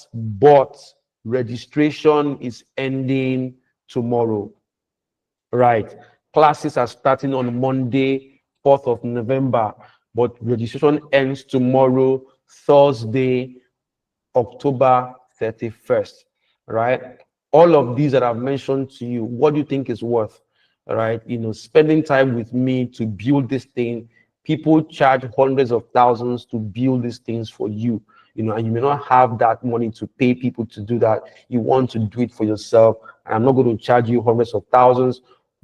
S1: registration is ending tomorrow. Right. Classes are starting on Monday, 4th of November, but registration ends tomorrow, Thursday, October 31st. Right. All of these that I've mentioned to you, what do you think is worth? All right. Spending time with me to build this thing. People charge hundreds of thousands to build these things for you, and you may not have that money to pay people to do that. You want to do it for yourself. And I'm not going to charge you hundreds of thousands,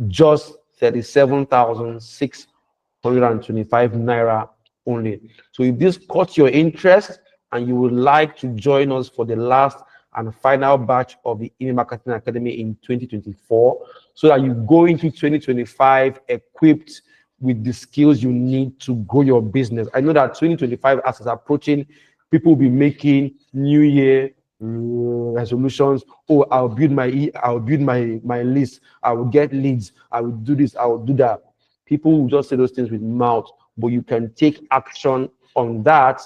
S1: just 37,625 naira only. So if this caught your interest and you would like to join us for the last and final batch of the Email Marketing Academy in 2024, so that you go into 2025 equipped with the skills you need to grow your business. I know that 2025, as it's approaching, people will be making New Year resolutions. Oh, I'll build my list. I will get leads. I will do this. I will do that. People will just say those things with mouth, but you can take action on that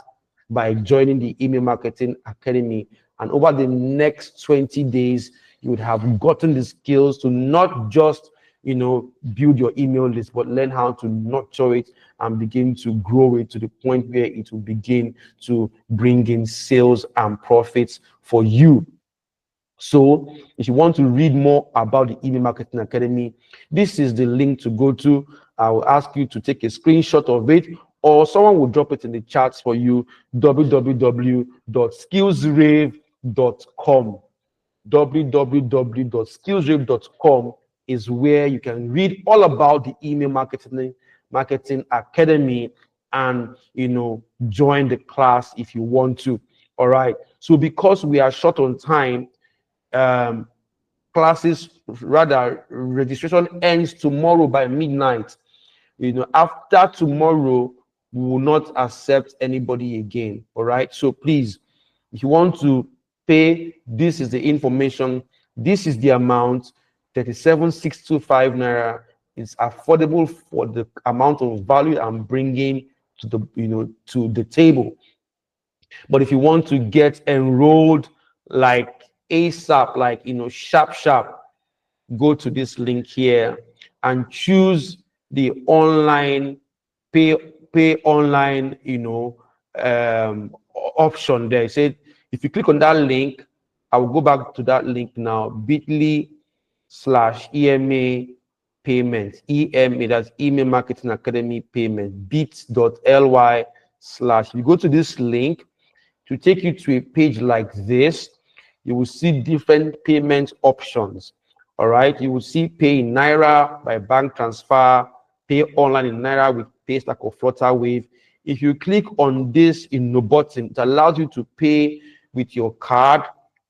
S1: by joining the Email Marketing Academy. And over the next 20 days, you would have gotten the skills to not just build your email list, but learn how to nurture it and begin to grow it to the point where it will begin to bring in sales and profits for you. So if you want to read more about the Email Marketing Academy, this is the link to go to. I will ask you to take a screenshot of it, or someone will drop it in the chats for you. www.skillsrave.com. www.skillsrave.com is where you can read all about the Email Marketing Academy and join the class if you want to. All right. So because we are short on time, registration ends tomorrow by midnight. After tomorrow, we will not accept anybody again. All right. So please, if you want to pay, this is the information. This is the amount. 37,625 naira is affordable for the amount of value I'm bringing to the table. But if you want to get enrolled like ASAP, like sharp, go to this link here and choose the online pay online option there. It said if you click on that link, I will go back to that link now, bit.ly/EMA payment, EMA, that's Email Marketing Academy payment, bit.ly/ you go to this link to take you to a page like this. You will see different payment options. All right, you will see pay in naira by bank transfer, pay online in naira with Paystack or Flutterwave. If you click on this button, it allows you to pay with your card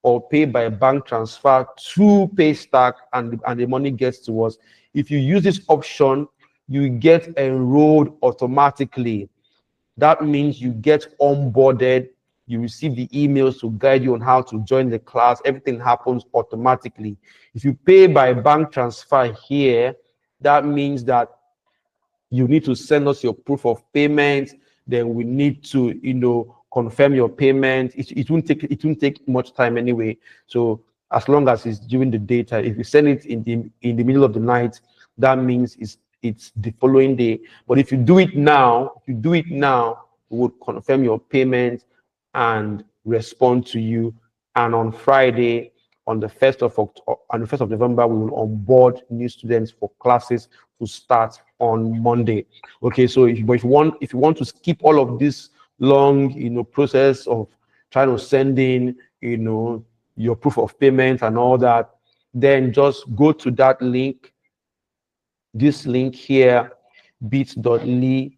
S1: or pay by bank transfer to Paystack, and the money gets to us. If you use this option, you get enrolled automatically. That means you get onboarded. You receive the emails to guide you on how to join the class. Everything happens automatically. If you pay by bank transfer here, that means that you need to send us your proof of payment. Then we need to, confirm your payment. It won't take much time anyway. So as long as it's during the daytime, if you send it in the middle of the night, that means it's the following day. But if you do it now, we would confirm your payment and respond to you. And on Friday, on the 1st of November, we will onboard new students for classes to start on Monday. Okay, so if you want to skip all of this long, process of trying to send in, your proof of payment and all that, then just go to that link, this link here, bit.ly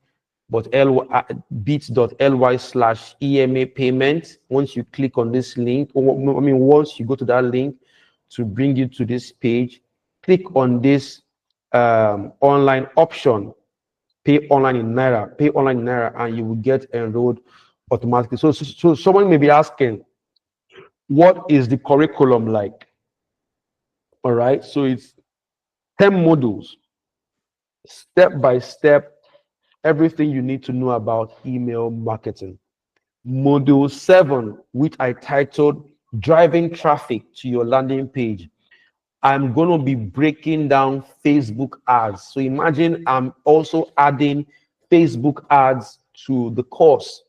S1: bit.ly/EMA payment. Once you click on this link, once you go to that link to bring you to this page, click on this online option, pay online in Naira, and you will get enrolled automatically. So someone may be asking, what is the curriculum like? All right, so it's 10 modules, step by step, everything you need to know about email marketing. Module 7, which I titled Driving Traffic to Your Landing Page. I'm going to be breaking down Facebook ads. So imagine I'm also adding Facebook ads to the course.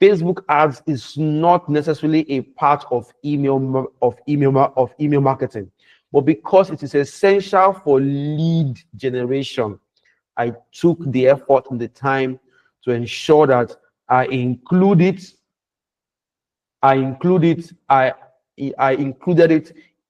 S1: Facebook ads is not necessarily a part of email marketing, but because it is essential for lead generation, I took the effort and the time to ensure that I included it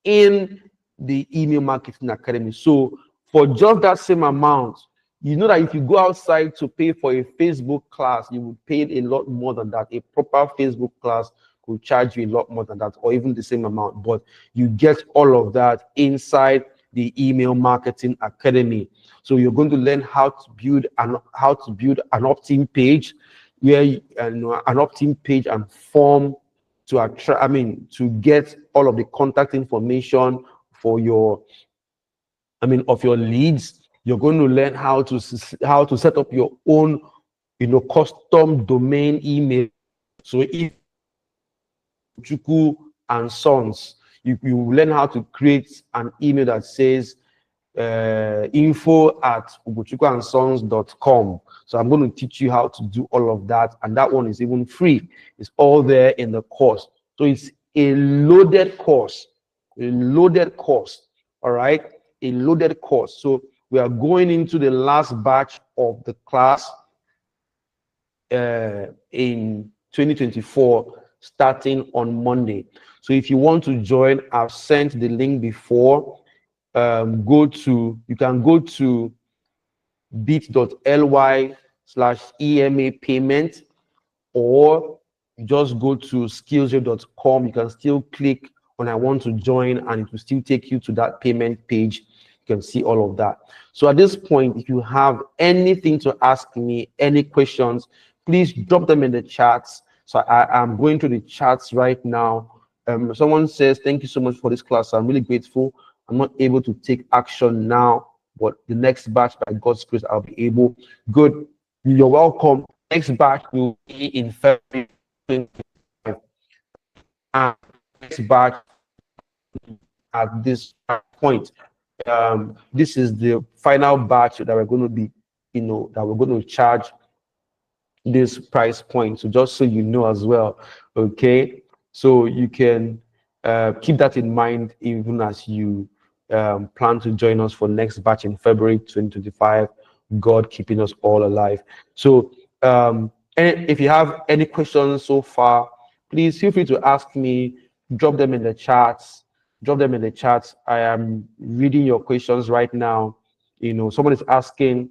S1: in the Email Marketing Academy. So for just that same amount, that if you go outside to pay for a Facebook class, you would pay a lot more than that. A proper Facebook class could charge you a lot more than that, or even the same amount. But you get all of that inside the Email Marketing Academy. So you're going to learn how to build an opt-in page, an opt-in page and form to to get all of the contact information for your leads. You're going to learn how to set up your own custom domain email. So if Chuku and Sons, you learn how to create an email that says info@ugochukwuandsons.com. So I'm going to teach you how to do all of that, and that one is even free. It's all there in the course. So it's a loaded course. All right, a loaded course. So we are going into the last batch of the class in 2024, starting on Monday. So if you want to join, I've sent the link before. You can go to bit.ly/EMA payment, or just go to skillswave.com. You can still click on I want to join, and it will still take you to that payment page. You can see all of that. So at this point, if you have anything to ask me, any questions, please drop them in the chats. So I'm going to the chats right now. Someone says, thank you so much for this class. I'm really grateful. I'm not able to take action now, but the next batch, by God's grace, I'll be able. Good. You're welcome. Next batch will be in February 2025. And next batch at this point. This is the final batch that we're going to be, that we're going to charge this price point. So just so you know as well, okay? So you can keep that in mind even as you plan to join us for next batch in February 2025. God keeping us all alive. So and if you have any questions so far, please feel free to ask me. Drop them in the chats. I am reading your questions right now. Someone is asking,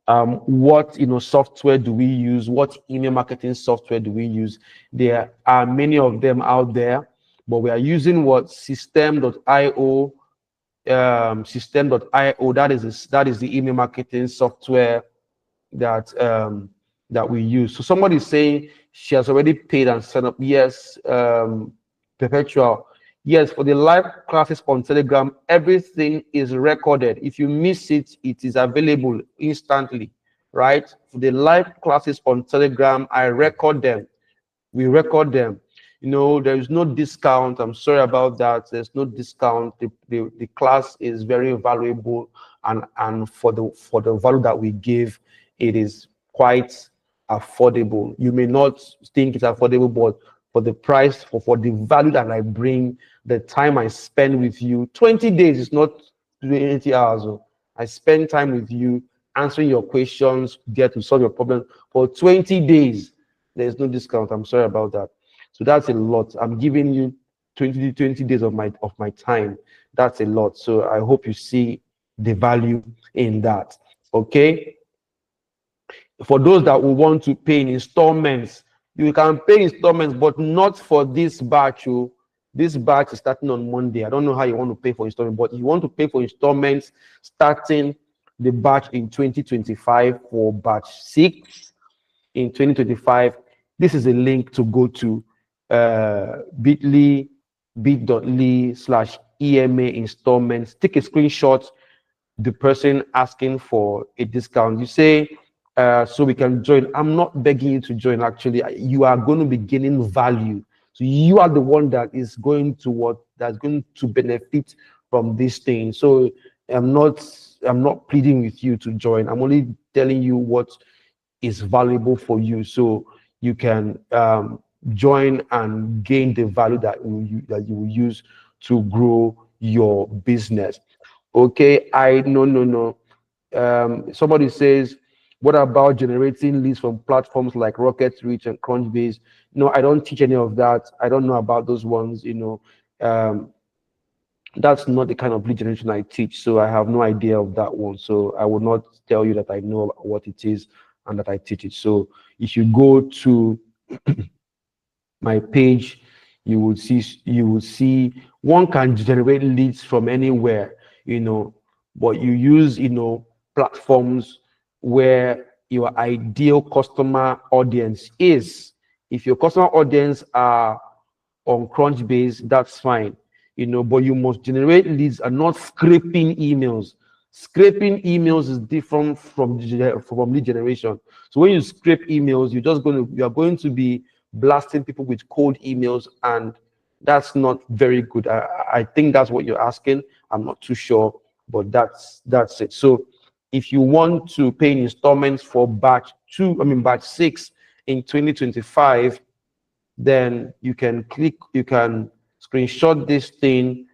S1: what software do we use? What email marketing software do we use? There are many of them out there, but we are using what System.io. System.io. That is the email marketing software that we use. So somebody is saying she has already paid and signed up. Yes, Perpetual. Yes, for the live classes on Telegram, everything is recorded. If you miss it, it is available instantly, right? For the live classes on Telegram, I record them. We record them. there is no discount. I'm sorry about that. There's no discount. The class is very valuable, and for the value that we give, it is quite affordable. You may not think it's affordable, but for the price, for the value that I bring, the time I spend with you, 20 days is not 20 hours. I spend time with you, answering your questions, get to solve your problem for 20 days. There's no discount. I'm sorry about that. So that's a lot. I'm giving you 20 days of my time. That's a lot. So I hope you see the value in that. Okay. For those that will want to pay in installments, you can pay installments, but not for this batch. This batch is starting on Monday. I don't know how you want to pay for installment, but you want to pay for installments starting the batch in 2025 for batch 6 in 2025. This is a link to go to bit.ly/EMA installments. Take a screenshot, the person asking for a discount. You say, so we can join. I'm not begging you to join. Actually, you are going to be gaining value. So you are the one that is going to benefit from this thing. So I'm not pleading with you to join. I'm only telling you what is valuable for you, so you can join and gain the value that you will use to grow your business. Okay, no. Somebody says, what about generating leads from platforms like Rocket Reach and Crunchbase? No, I don't teach any of that. I don't know about those ones. That's not the kind of lead generation I teach, so I have no idea of that one. So I will not tell you that I know what it is and that I teach it. So if you go to my page, you will see one can generate leads from anywhere, but you use platforms where your ideal customer audience is. If your customer audience are on Crunchbase, that's fine, but you must generate leads and not scraping emails. Scraping emails is different from lead generation. So when you scrape emails, you are going to be blasting people with cold emails, and that's not very good. I think that's what you're asking. I'm not too sure, but that's it. So if you want to pay in installments for batch 6 in 2025, then you can screenshot this thing,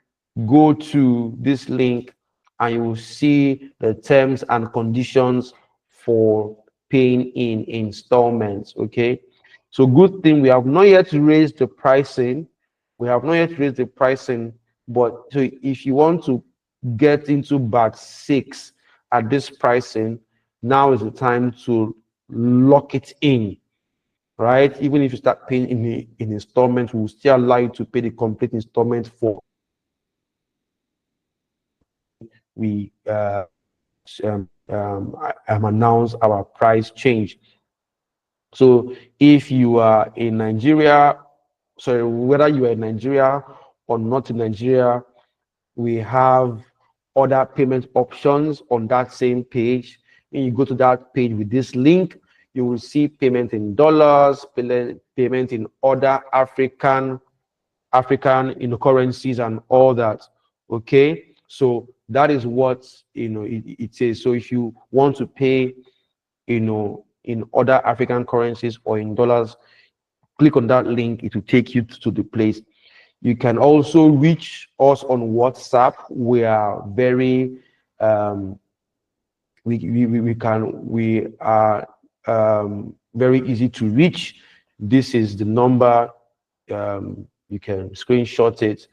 S1: go to this link, and you will see the terms and conditions for paying in installments. Okay, so good thing we have not yet raised the pricing. But so if you want to get into batch 6 at this pricing, now is the time to lock it in. Right? Even if you start paying in installments, we'll still allow you to pay the complete installment for we announce our price change. So if you are in Nigeria, whether you are in Nigeria or not in Nigeria, we have other payment options on that same page. When you go to that page with this link, you will see payment in dollars, payment in other African currencies and all that. Okay, so that is what it is. So if you want to pay in other African currencies or in dollars, click on that link. It will take you to the place. You can also reach us on WhatsApp. We are very we are very easy to reach. This is the number. You can screenshot it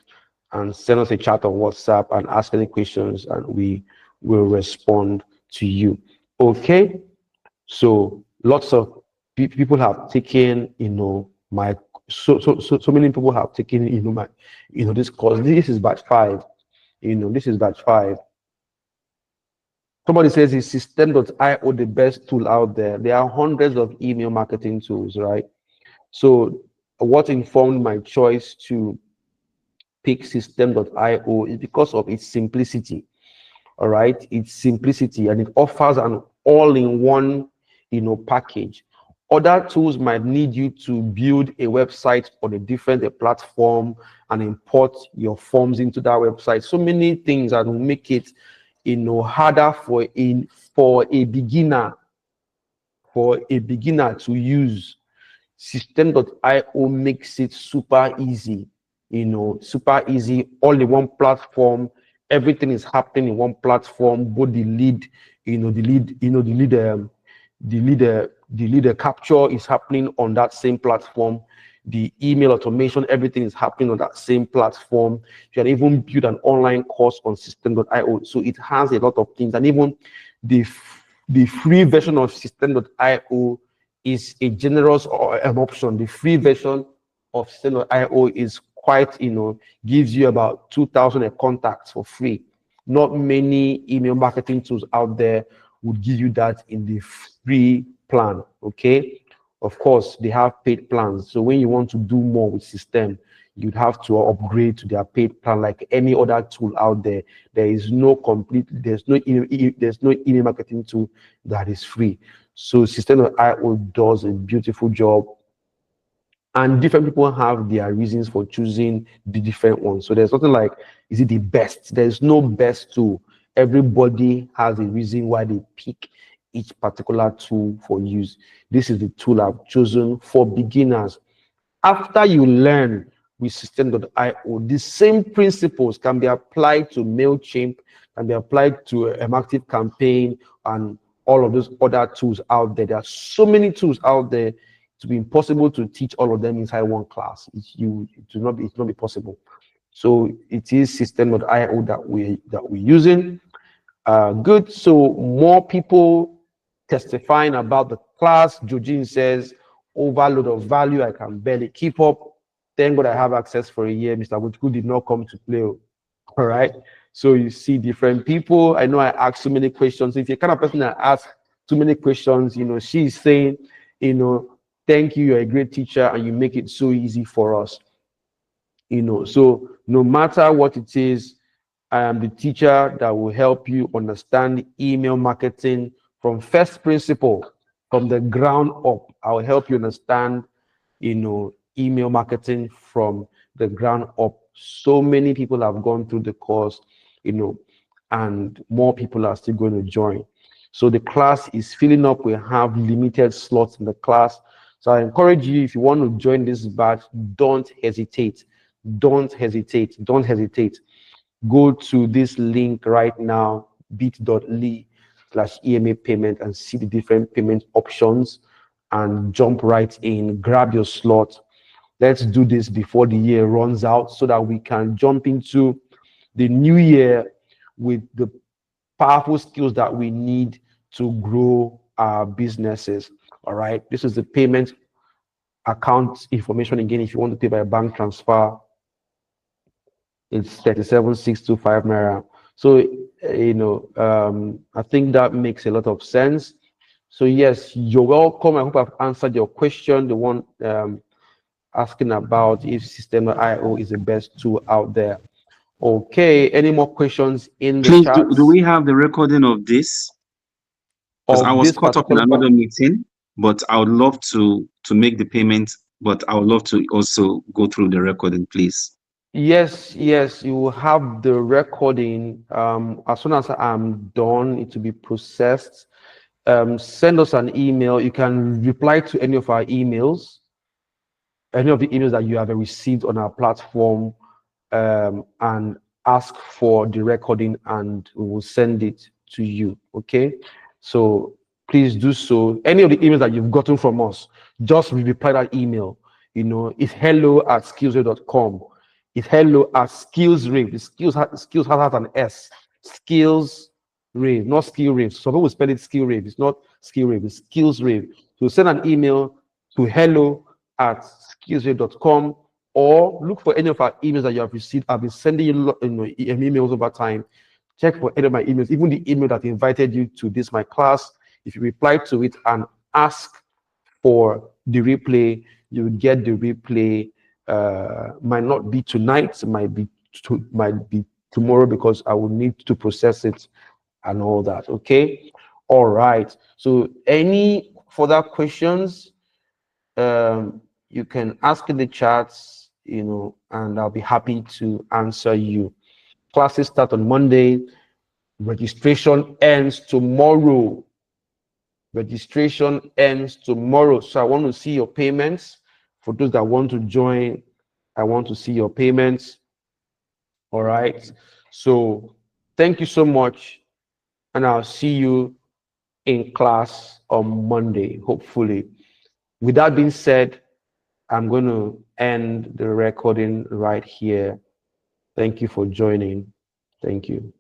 S1: and send us a chat on WhatsApp and ask any questions, and we will respond to you. Okay, so lots of people have taken my so many people have taken my this course. This is batch 5. This is batch 5. Somebody says, is Systeme.io the best tool out there? There are hundreds of email marketing tools, right? So what informed my choice to pick Systeme.io is because of its simplicity. All right, its simplicity, and it offers an all-in-one package. Other tools might need you to build a website on a different platform and import your forms into that website. So many things that will make it, harder for a beginner to use. System.io makes it super easy, super easy, all in one platform. Everything is happening in one platform. Both the lead, the lead capture is happening on that same platform. The email automation, everything is happening on that same platform. You can even build an online course on System.io. So it has a lot of things, and even the free version of System.io is a generous option. The free version of System.io is quite, gives you about 2,000 contacts for free. Not many email marketing tools out there would give you that in the free plan. Okay, of course they have paid plans, so when you want to do more with System, you'd have to upgrade to their paid plan. Like any other tool out there, there's no email marketing tool that is free. So System.io does a beautiful job, and different people have their reasons for choosing the different ones. So there's nothing like, is it the best? There's no best tool. Everybody has a reason why they pick each particular tool for use. This is the tool I've chosen for beginners. After you learn with System.io, the same principles can be applied to MailChimp, can be applied to ActiveCampaign, and all of those other tools out there. There are so many tools out there, to be impossible to teach all of them inside one class. It's not be possible. So it is System.io that we're using. Good. So more people testifying about the class. Eugene says, overload of value, I can barely keep up. Thank God I have access for a year. Mr. Guchku did not come to play. All right. So you see different people. I know I asked so many questions. If you're the kind of person that asks too many questions, she's saying, thank you, you're a great teacher, and you make it so easy for us. So no matter what it is, I am the teacher that will help you understand email marketing from first principle, from the ground up. I'll help you understand, email marketing from the ground up. So many people have gone through the course, and more people are still going to join. So the class is filling up. We have limited slots in the class. So I encourage you, if you want to join this batch, don't hesitate. Don't hesitate. Don't hesitate. Go to this link right now, bit.ly/EMA payment, and see the different payment options and jump right in, grab your slot. Let's do this before the year runs out so that we can jump into the new year with the powerful skills that we need to grow our businesses. All right. This is the payment account information. Again, if you want to pay by bank transfer, it's 37,625 naira. So, I think that makes a lot of sense. So yes, you're welcome. I hope I've answered your question. The one asking about if System.io is the best tool out there. Okay. Any more questions in the
S3: Please,
S1: chat?
S3: do we have the recording of this? Because I was caught up in another meeting, but I would love to make the payment, but I would love to also go through the recording, please.
S1: Yes, you will have the recording. As soon as I'm done, it will be processed. Send us an email. You can reply to any of our emails, any of the emails that you have received on our platform, and ask for the recording, and we will send it to you. Okay, so please do so. Any of the emails that you've gotten from us, just reply that email. It's hello@skillsrave.com. It's hello@skillsrave. The skills has an S. Skills Rave, not skill rave. Some people spell it skill rave. It's not skill rave, it's skills rave. So send an email to hello@skillsrave.com, or look for any of our emails that you have received. I've been sending you emails over time. Check for any of my emails, even the email that invited you to my class. If you reply to it and ask for the replay, you will get the replay. Might not be tonight, might be tomorrow, because I will need to process it and all that. Okay, all right. So any further questions? you can ask in the chats, you know, and I'll be happy to answer you. Classes start on Monday. Registration ends tomorrow. Registration ends tomorrow. So I want to see your payments. For those that want to join, I want to see your payments. All right. So thank you so much. And I'll see you in class on Monday, hopefully. With that being said, I'm going to end the recording right here. Thank you for joining. Thank you.